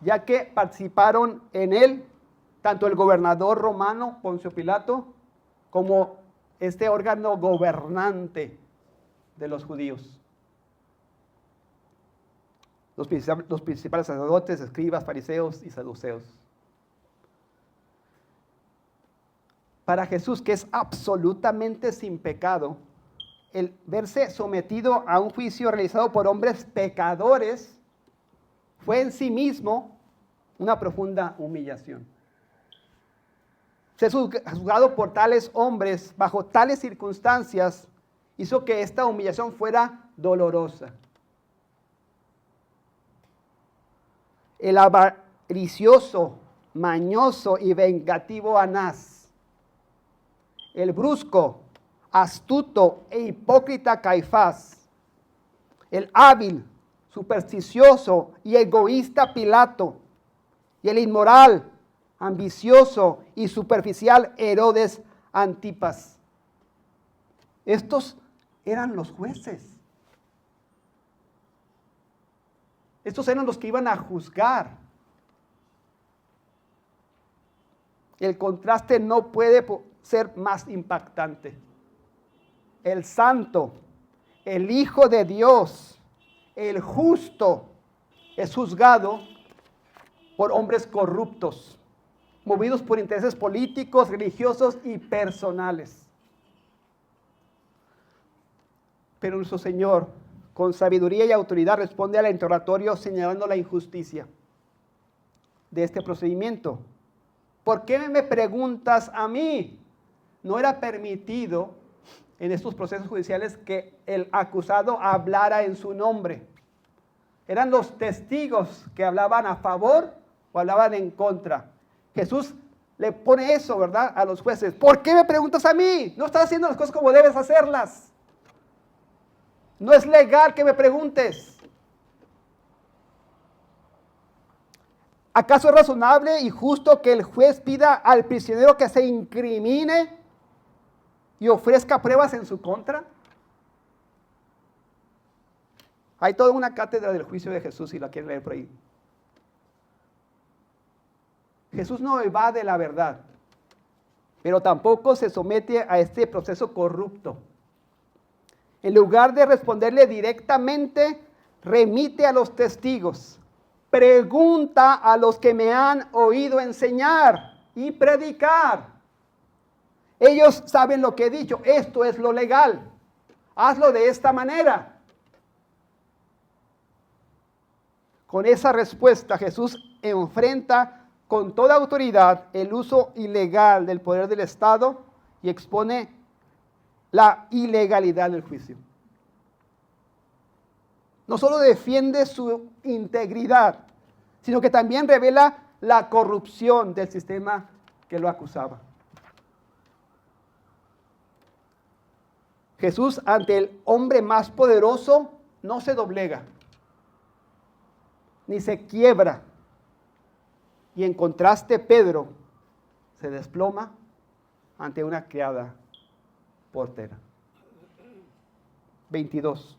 ya que participaron en él tanto el gobernador romano, Poncio Pilato, como este órgano gobernante de los judíos. Los principales sacerdotes, escribas, fariseos y saduceos. Para Jesús, que es absolutamente sin pecado, el verse sometido a un juicio realizado por hombres pecadores fue en sí mismo una profunda humillación. Ser juzgado por tales hombres bajo tales circunstancias hizo que esta humillación fuera dolorosa. El avaricioso, mañoso y vengativo Anás, el brusco, astuto e hipócrita Caifás, el hábil, supersticioso y egoísta Pilato, y el inmoral, ambicioso y superficial Herodes Antipas. Estos eran los jueces. Estos eran los que iban a juzgar. El contraste no puede ser más impactante. El santo, el Hijo de Dios, el justo, es juzgado por hombres corruptos, movidos por intereses políticos, religiosos y personales. Pero nuestro Señor, con sabiduría y autoridad, responde al interrogatorio señalando la injusticia de este procedimiento. ¿Por qué me preguntas a mí? No era permitido en estos procesos judiciales que el acusado hablara en su nombre. Eran los testigos que hablaban a favor o hablaban en contra. Jesús le pone eso, ¿verdad?, a los jueces. ¿Por qué me preguntas a mí? No estás haciendo las cosas como debes hacerlas. No es legal que me preguntes. ¿Acaso es razonable y justo que el juez pida al prisionero que se incrimine y ofrezca pruebas en su contra? Hay toda una cátedra del juicio de Jesús, si la quieren leer por ahí. Jesús no evade la verdad, pero tampoco se somete a este proceso corrupto. En lugar de responderle directamente, remite a los testigos. Pregunta a los que me han oído enseñar y predicar. Ellos saben lo que he dicho. Esto es lo legal. Hazlo de esta manera. Con esa respuesta, Jesús enfrenta con toda autoridad el uso ilegal del poder del Estado y expone la ilegalidad del juicio. No solo defiende su integridad, sino que también revela la corrupción del sistema que lo acusaba. Jesús, ante el hombre más poderoso, no se doblega, ni se quiebra. Y en contraste, Pedro se desploma ante una criada portera. 22.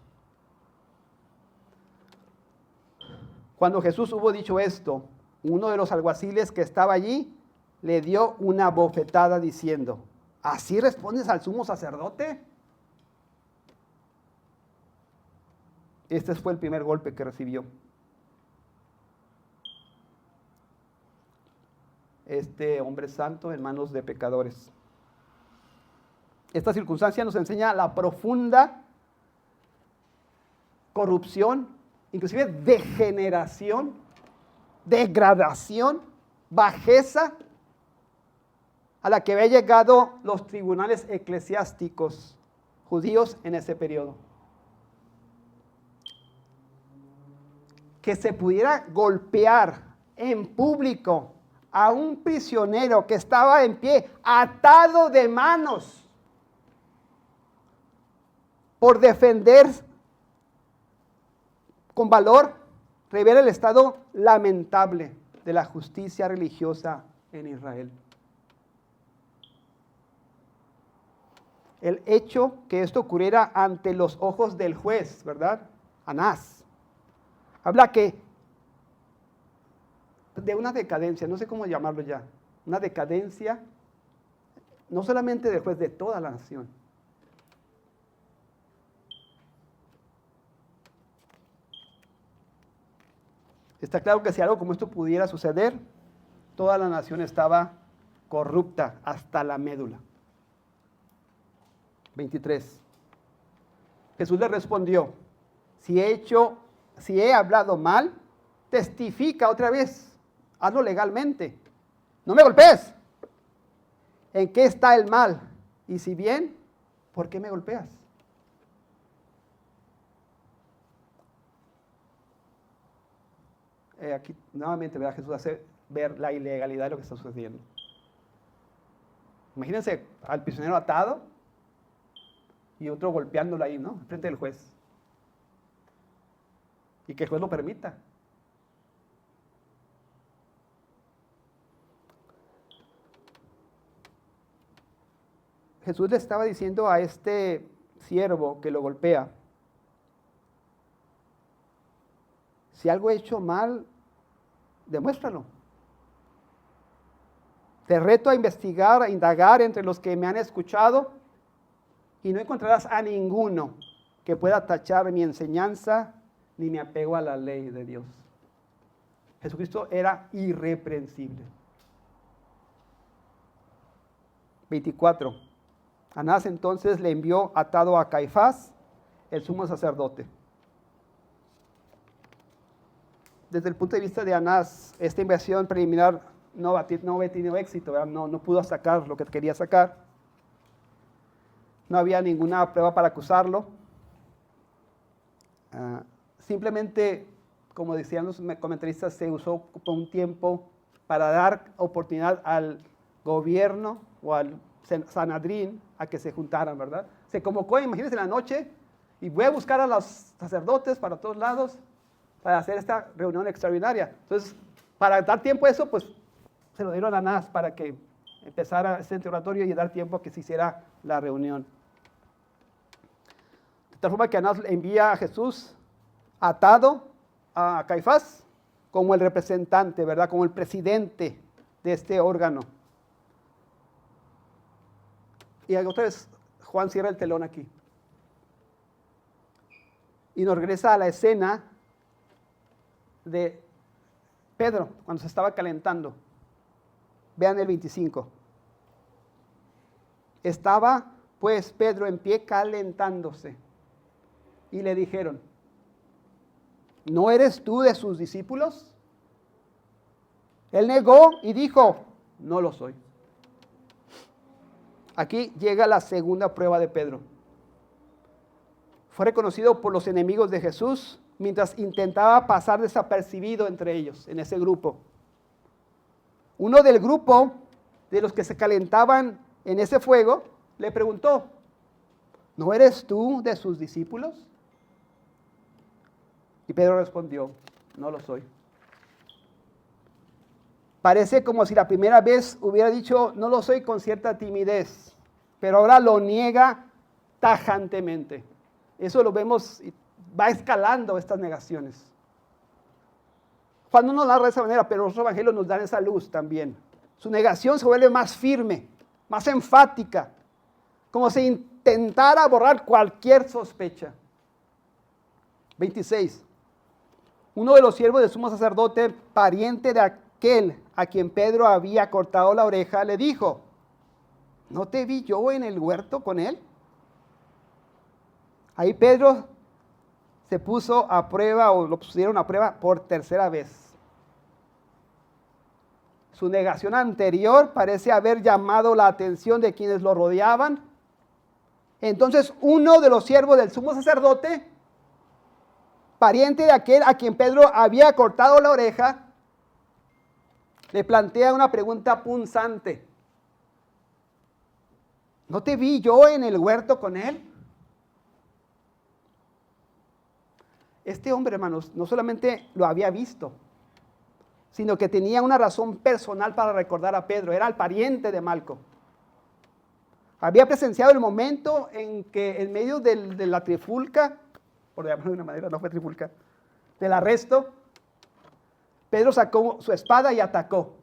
Cuando Jesús hubo dicho esto, uno de los alguaciles que estaba allí le dio una bofetada diciendo: ¿así respondes al sumo sacerdote? Este fue el primer golpe que recibió. Este hombre santo en manos de pecadores. Esta circunstancia nos enseña la profunda corrupción, inclusive degeneración, degradación, bajeza a la que había llegado los tribunales eclesiásticos judíos en ese periodo. Que se pudiera golpear en público a un prisionero que estaba en pie, atado de manos, por defender con valor, revela el estado lamentable de la justicia religiosa en Israel. El hecho que esto ocurriera ante los ojos del juez, ¿verdad?, Anás, habla de una decadencia, no sé cómo llamarlo ya, una decadencia no solamente del juez, de toda la nación. Está claro que si algo como esto pudiera suceder, toda la nación estaba corrupta hasta la médula. 23. Jesús le respondió: si he hablado mal, testifica otra vez, hazlo legalmente. No me golpees. ¿En qué está el mal? Y si bien, ¿por qué me golpeas? Aquí nuevamente, ¿verdad?, Jesús hace ver la ilegalidad de lo que está sucediendo. Imagínense al prisionero atado y otro golpeándolo ahí, ¿no?, frente del juez. Y que el juez lo permita. Jesús le estaba diciendo a este siervo que lo golpea: si algo he hecho mal, demuéstralo. Te reto a investigar, a indagar entre los que me han escuchado, y no encontrarás a ninguno que pueda tachar mi enseñanza ni mi apego a la ley de Dios. Jesucristo era irreprensible. 24. Anás entonces le envió atado a Caifás, el sumo sacerdote. Desde el punto de vista de Anás, esta investigación preliminar no había tenido éxito, ¿verdad? No pudo sacar lo que quería sacar. No había ninguna prueba para acusarlo. Simplemente, como decían los comentaristas, se usó por un tiempo para dar oportunidad al gobierno o al Sanedrín a que se juntaran, ¿verdad? Se convocó, imagínense, en la noche, y voy a buscar a los sacerdotes para todos lados para hacer esta reunión extraordinaria. Entonces, para dar tiempo a eso, pues se lo dieron a Anás para que empezara ese interrogatorio y dar tiempo a que se hiciera la reunión. De tal forma que Anás envía a Jesús atado a Caifás como el representante, ¿verdad? Como el presidente de este órgano. Y otra vez Juan cierra el telón aquí. Y nos regresa a la escena de Pedro cuando se estaba calentando. Vean el 25. Estaba pues Pedro en pie calentándose. Y le dijeron: ¿no eres tú de sus discípulos? Él negó y dijo: no lo soy. Aquí llega la segunda prueba de Pedro. Fue reconocido por los enemigos de Jesús mientras intentaba pasar desapercibido entre ellos, en ese grupo. Uno del grupo de los que se calentaban en ese fuego le preguntó: ¿no eres tú de sus discípulos? Y Pedro respondió: no lo soy. Parece como si la primera vez hubiera dicho no lo soy con cierta timidez, pero ahora lo niega tajantemente. Eso lo vemos, va escalando estas negaciones. Juan no nos narra de esa manera, pero los evangelios nos dan esa luz también. Su negación se vuelve más firme, más enfática, como si intentara borrar cualquier sospecha. 26. Uno de los siervos del sumo sacerdote, pariente de aquel a quien Pedro había cortado la oreja, le dijo: ¿no te vi yo en el huerto con él? Ahí Pedro se puso a prueba, o lo pusieron a prueba por tercera vez. Su negación anterior parece haber llamado la atención de quienes lo rodeaban. Entonces uno de los siervos del sumo sacerdote, pariente de aquel a quien Pedro había cortado la oreja, le plantea una pregunta punzante: ¿no te vi yo en el huerto con él? Este hombre, hermanos, no solamente lo había visto, sino que tenía una razón personal para recordar a Pedro. Era el pariente de Malco. Había presenciado el momento en que en medio de la trifulca, por llamarlo de una manera, no fue trifulca, del arresto, Pedro sacó su espada y atacó.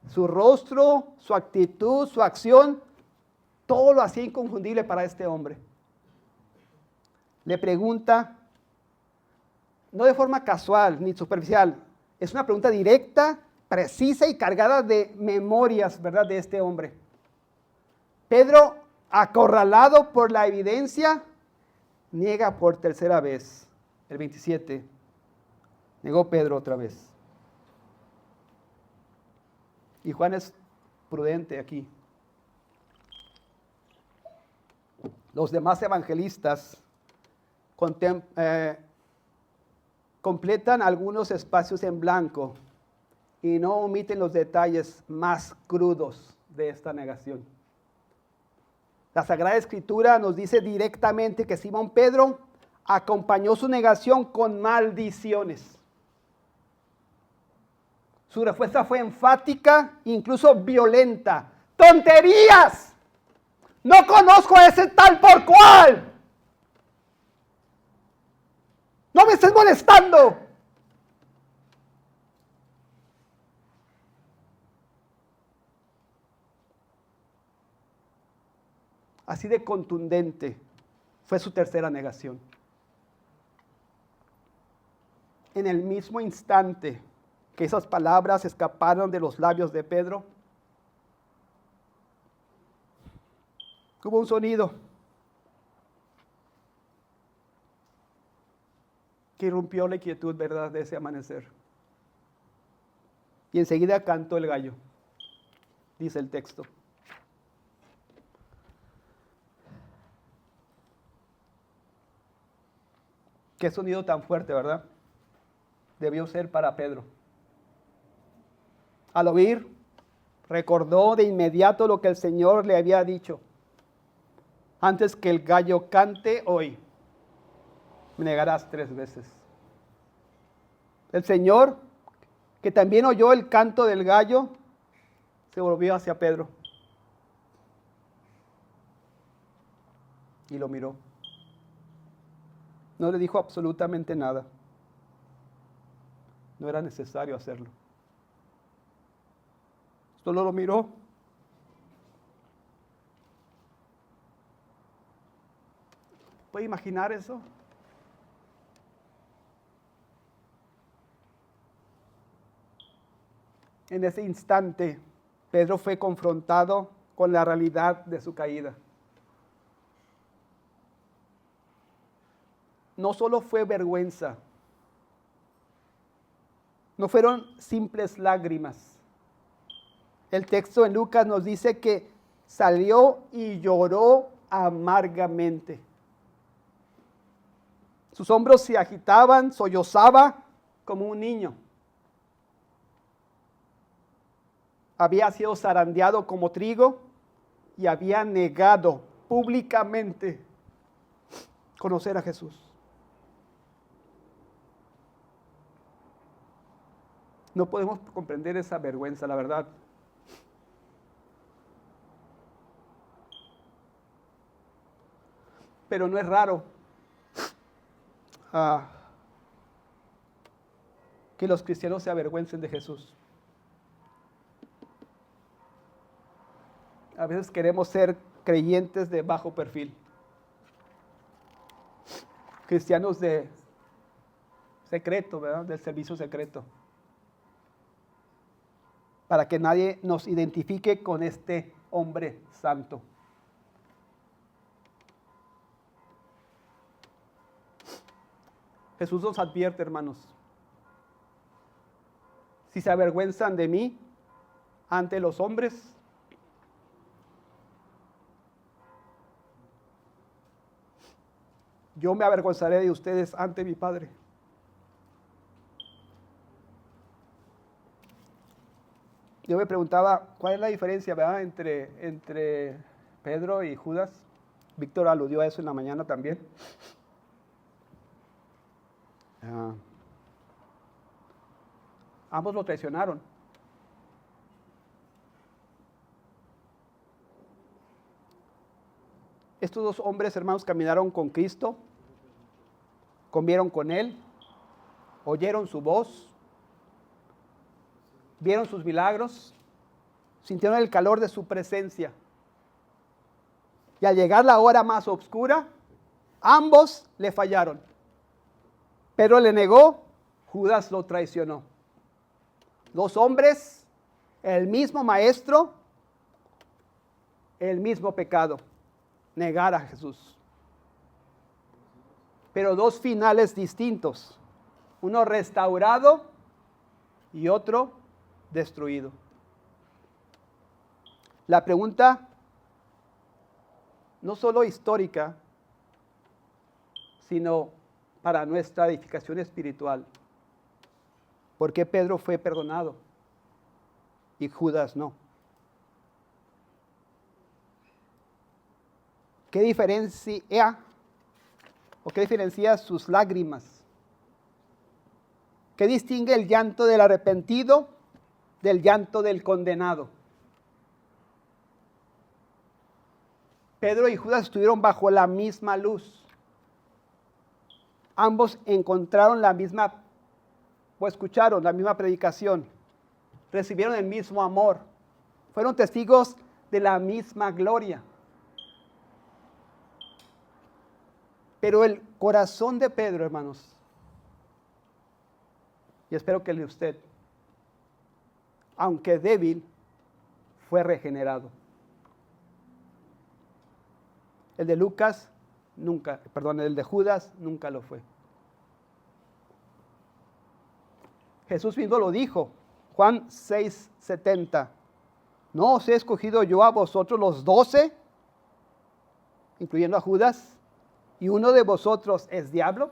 Su rostro, su actitud, su acción, todo lo hacía inconfundible para este hombre. Le pregunta, no de forma casual ni superficial, es una pregunta directa, precisa y cargada de memorias, ¿verdad?, de este hombre. Pedro, acorralado por la evidencia, niega por tercera vez. El 27, negó Pedro otra vez. Y Juan es prudente aquí. Los demás evangelistas completan algunos espacios en blanco y no omiten los detalles más crudos de esta negación. La Sagrada Escritura nos dice directamente que Simón Pedro acompañó su negación con maldiciones. Su respuesta fue enfática, incluso violenta. ¡Tonterías! No conozco a ese tal por cual. ¡No me estés molestando! Así de contundente Fue su tercera negación. En el mismo instante que esas palabras escaparon de los labios de Pedro, hubo un sonido que irrumpió la quietud, ¿verdad?, de ese amanecer. Y enseguida cantó el gallo, dice el texto. Qué sonido tan fuerte, ¿verdad? Debió ser para Pedro. Al oír, recordó de inmediato lo que el Señor le había dicho. Antes que el gallo cante hoy, me negarás 3 veces. El Señor, que también oyó el canto del gallo, se volvió hacia Pedro y lo miró. No le dijo absolutamente nada. No era necesario hacerlo. Solo lo miró. ¿Puede imaginar eso? En ese instante, Pedro fue confrontado con la realidad de su caída. No solo fue vergüenza, no fueron simples lágrimas. El texto en Lucas nos dice que salió y lloró amargamente. Sus hombros se agitaban, sollozaba como un niño. Había sido zarandeado como trigo y había negado públicamente conocer a Jesús. No podemos comprender esa vergüenza, la verdad. Pero no es raro que los cristianos se avergüencen de Jesús. A veces queremos ser creyentes de bajo perfil, cristianos de secreto, ¿verdad? Del servicio secreto, para que nadie nos identifique con este hombre santo. Jesús nos advierte, hermanos, si se avergüenzan de mí ante los hombres, yo me avergonzaré de ustedes ante mi Padre. Yo me preguntaba, ¿cuál es la diferencia, verdad, entre Pedro y Judas? Víctor aludió a eso en la mañana también. Ambos lo traicionaron. Estos 2 hombres, hermanos, caminaron con Cristo, comieron con Él, oyeron su voz, vieron sus milagros, sintieron el calor de su presencia. Y al llegar la hora más oscura, ambos le fallaron. Pedro le negó, Judas lo traicionó. 2 hombres, el mismo maestro, el mismo pecado, negar a Jesús. Pero 2 finales distintos, uno restaurado y otro destruido. La pregunta, no solo histórica, sino para nuestra edificación espiritual. ¿Por qué Pedro fue perdonado y Judas no? ¿Qué diferencia sus lágrimas? ¿Qué distingue el llanto del arrepentido del llanto del condenado? Pedro y Judas estuvieron bajo la misma luz. Ambos encontraron la misma, o escucharon la misma predicación. Recibieron el mismo amor. Fueron testigos de la misma gloria. Pero el corazón de Pedro, hermanos, y espero que el de usted, aunque débil, fue regenerado. El de Lucas nunca, perdón, el de Judas nunca lo fue. Jesús mismo lo dijo, Juan 6:70. ¿No os he escogido yo a vosotros los 12, incluyendo a Judas, y uno de vosotros es diablo?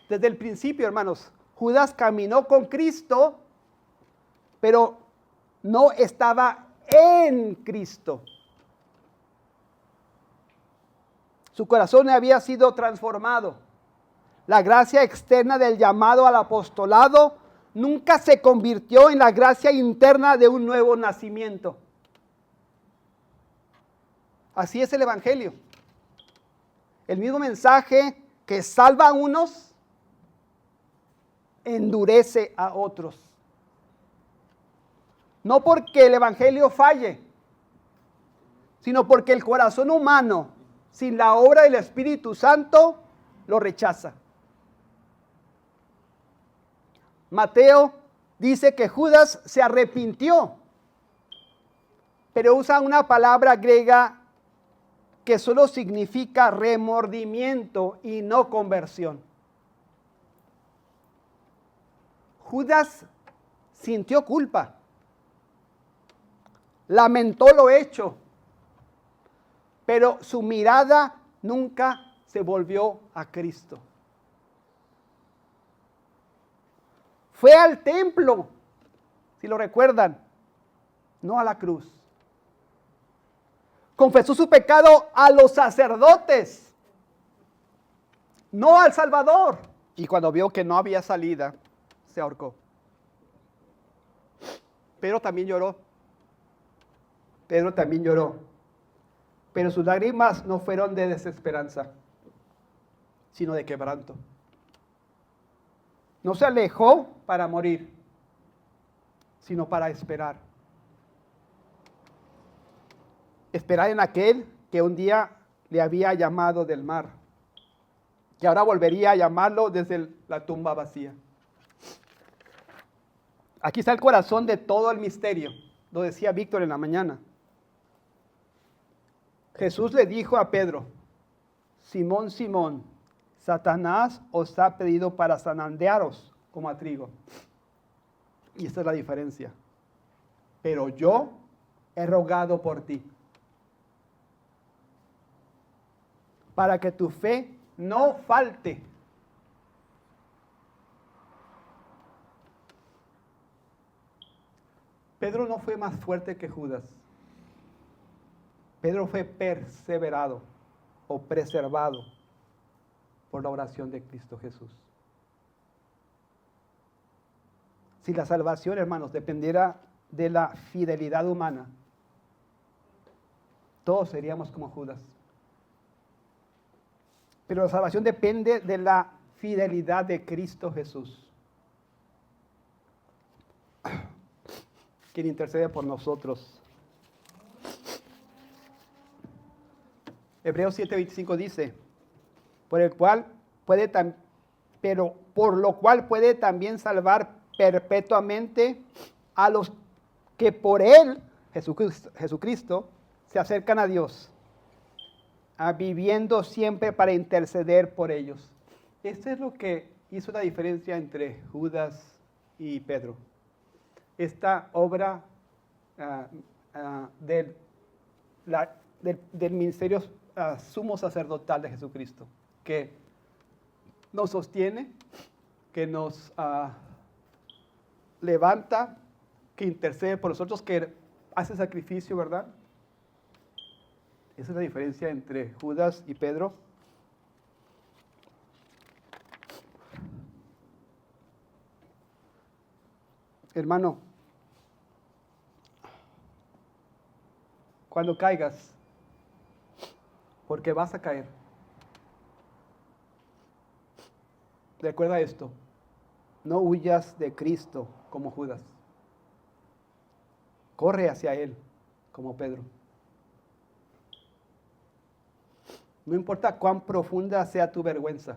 Desde el principio, hermanos, Judas caminó con Cristo, pero no estaba en Cristo. Su corazón había sido transformado. La gracia externa del llamado al apostolado nunca se convirtió en la gracia interna de un nuevo nacimiento. Así es el Evangelio. El mismo mensaje que salva a unos, endurece a otros. No porque el Evangelio falle, sino porque el corazón humano, sin la obra del Espíritu Santo, lo rechaza. Mateo dice que Judas se arrepintió, pero usa una palabra griega que solo significa remordimiento y no conversión. Judas sintió culpa, lamentó lo hecho, pero su mirada nunca se volvió a Cristo. Fue al templo, si lo recuerdan, no a la cruz. Confesó su pecado a los sacerdotes, no al Salvador. Y cuando vio que no había salida, se ahorcó. Pedro también lloró. Pero sus lágrimas no fueron de desesperanza, sino de quebranto. No se alejó para morir, sino para esperar. Esperar en aquel que un día le había llamado del mar, que ahora volvería a llamarlo desde la tumba vacía. Aquí está el corazón de todo el misterio, lo decía Víctor en la mañana. Jesús le dijo a Pedro: Simón, Simón, Satanás os ha pedido para zarandearos como a trigo. Y esta es la diferencia. Pero yo he rogado por ti, para que tu fe no falte. Pedro no fue más fuerte que Judas. Pedro fue perseverado o preservado por la oración de Cristo Jesús. Si la salvación, hermanos, dependiera de la fidelidad humana, todos seríamos como Judas. Pero la salvación depende de la fidelidad de Cristo Jesús, quien intercede por nosotros. Hebreos 7:25 dice: por lo cual puede también salvar perpetuamente a los que por él, Jesucristo, se acercan a Dios, viviendo siempre para interceder por ellos. Esto es lo que hizo la diferencia entre Judas y Pedro. Esta obra del ministerio sumo sacerdotal de Jesucristo, que nos sostiene, que nos levanta, que intercede por nosotros, que hace sacrificio, ¿verdad? Esa es la diferencia entre Judas y Pedro. Hermano, cuando caigas, porque vas a caer, recuerda esto: no huyas de Cristo como Judas. Corre hacia Él como Pedro. No importa cuán profunda sea tu vergüenza.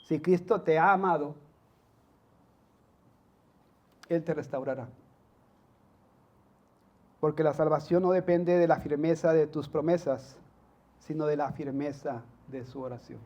Si Cristo te ha amado, Él te restaurará. Porque la salvación no depende de la firmeza de tus promesas, sino de la firmeza de su oración.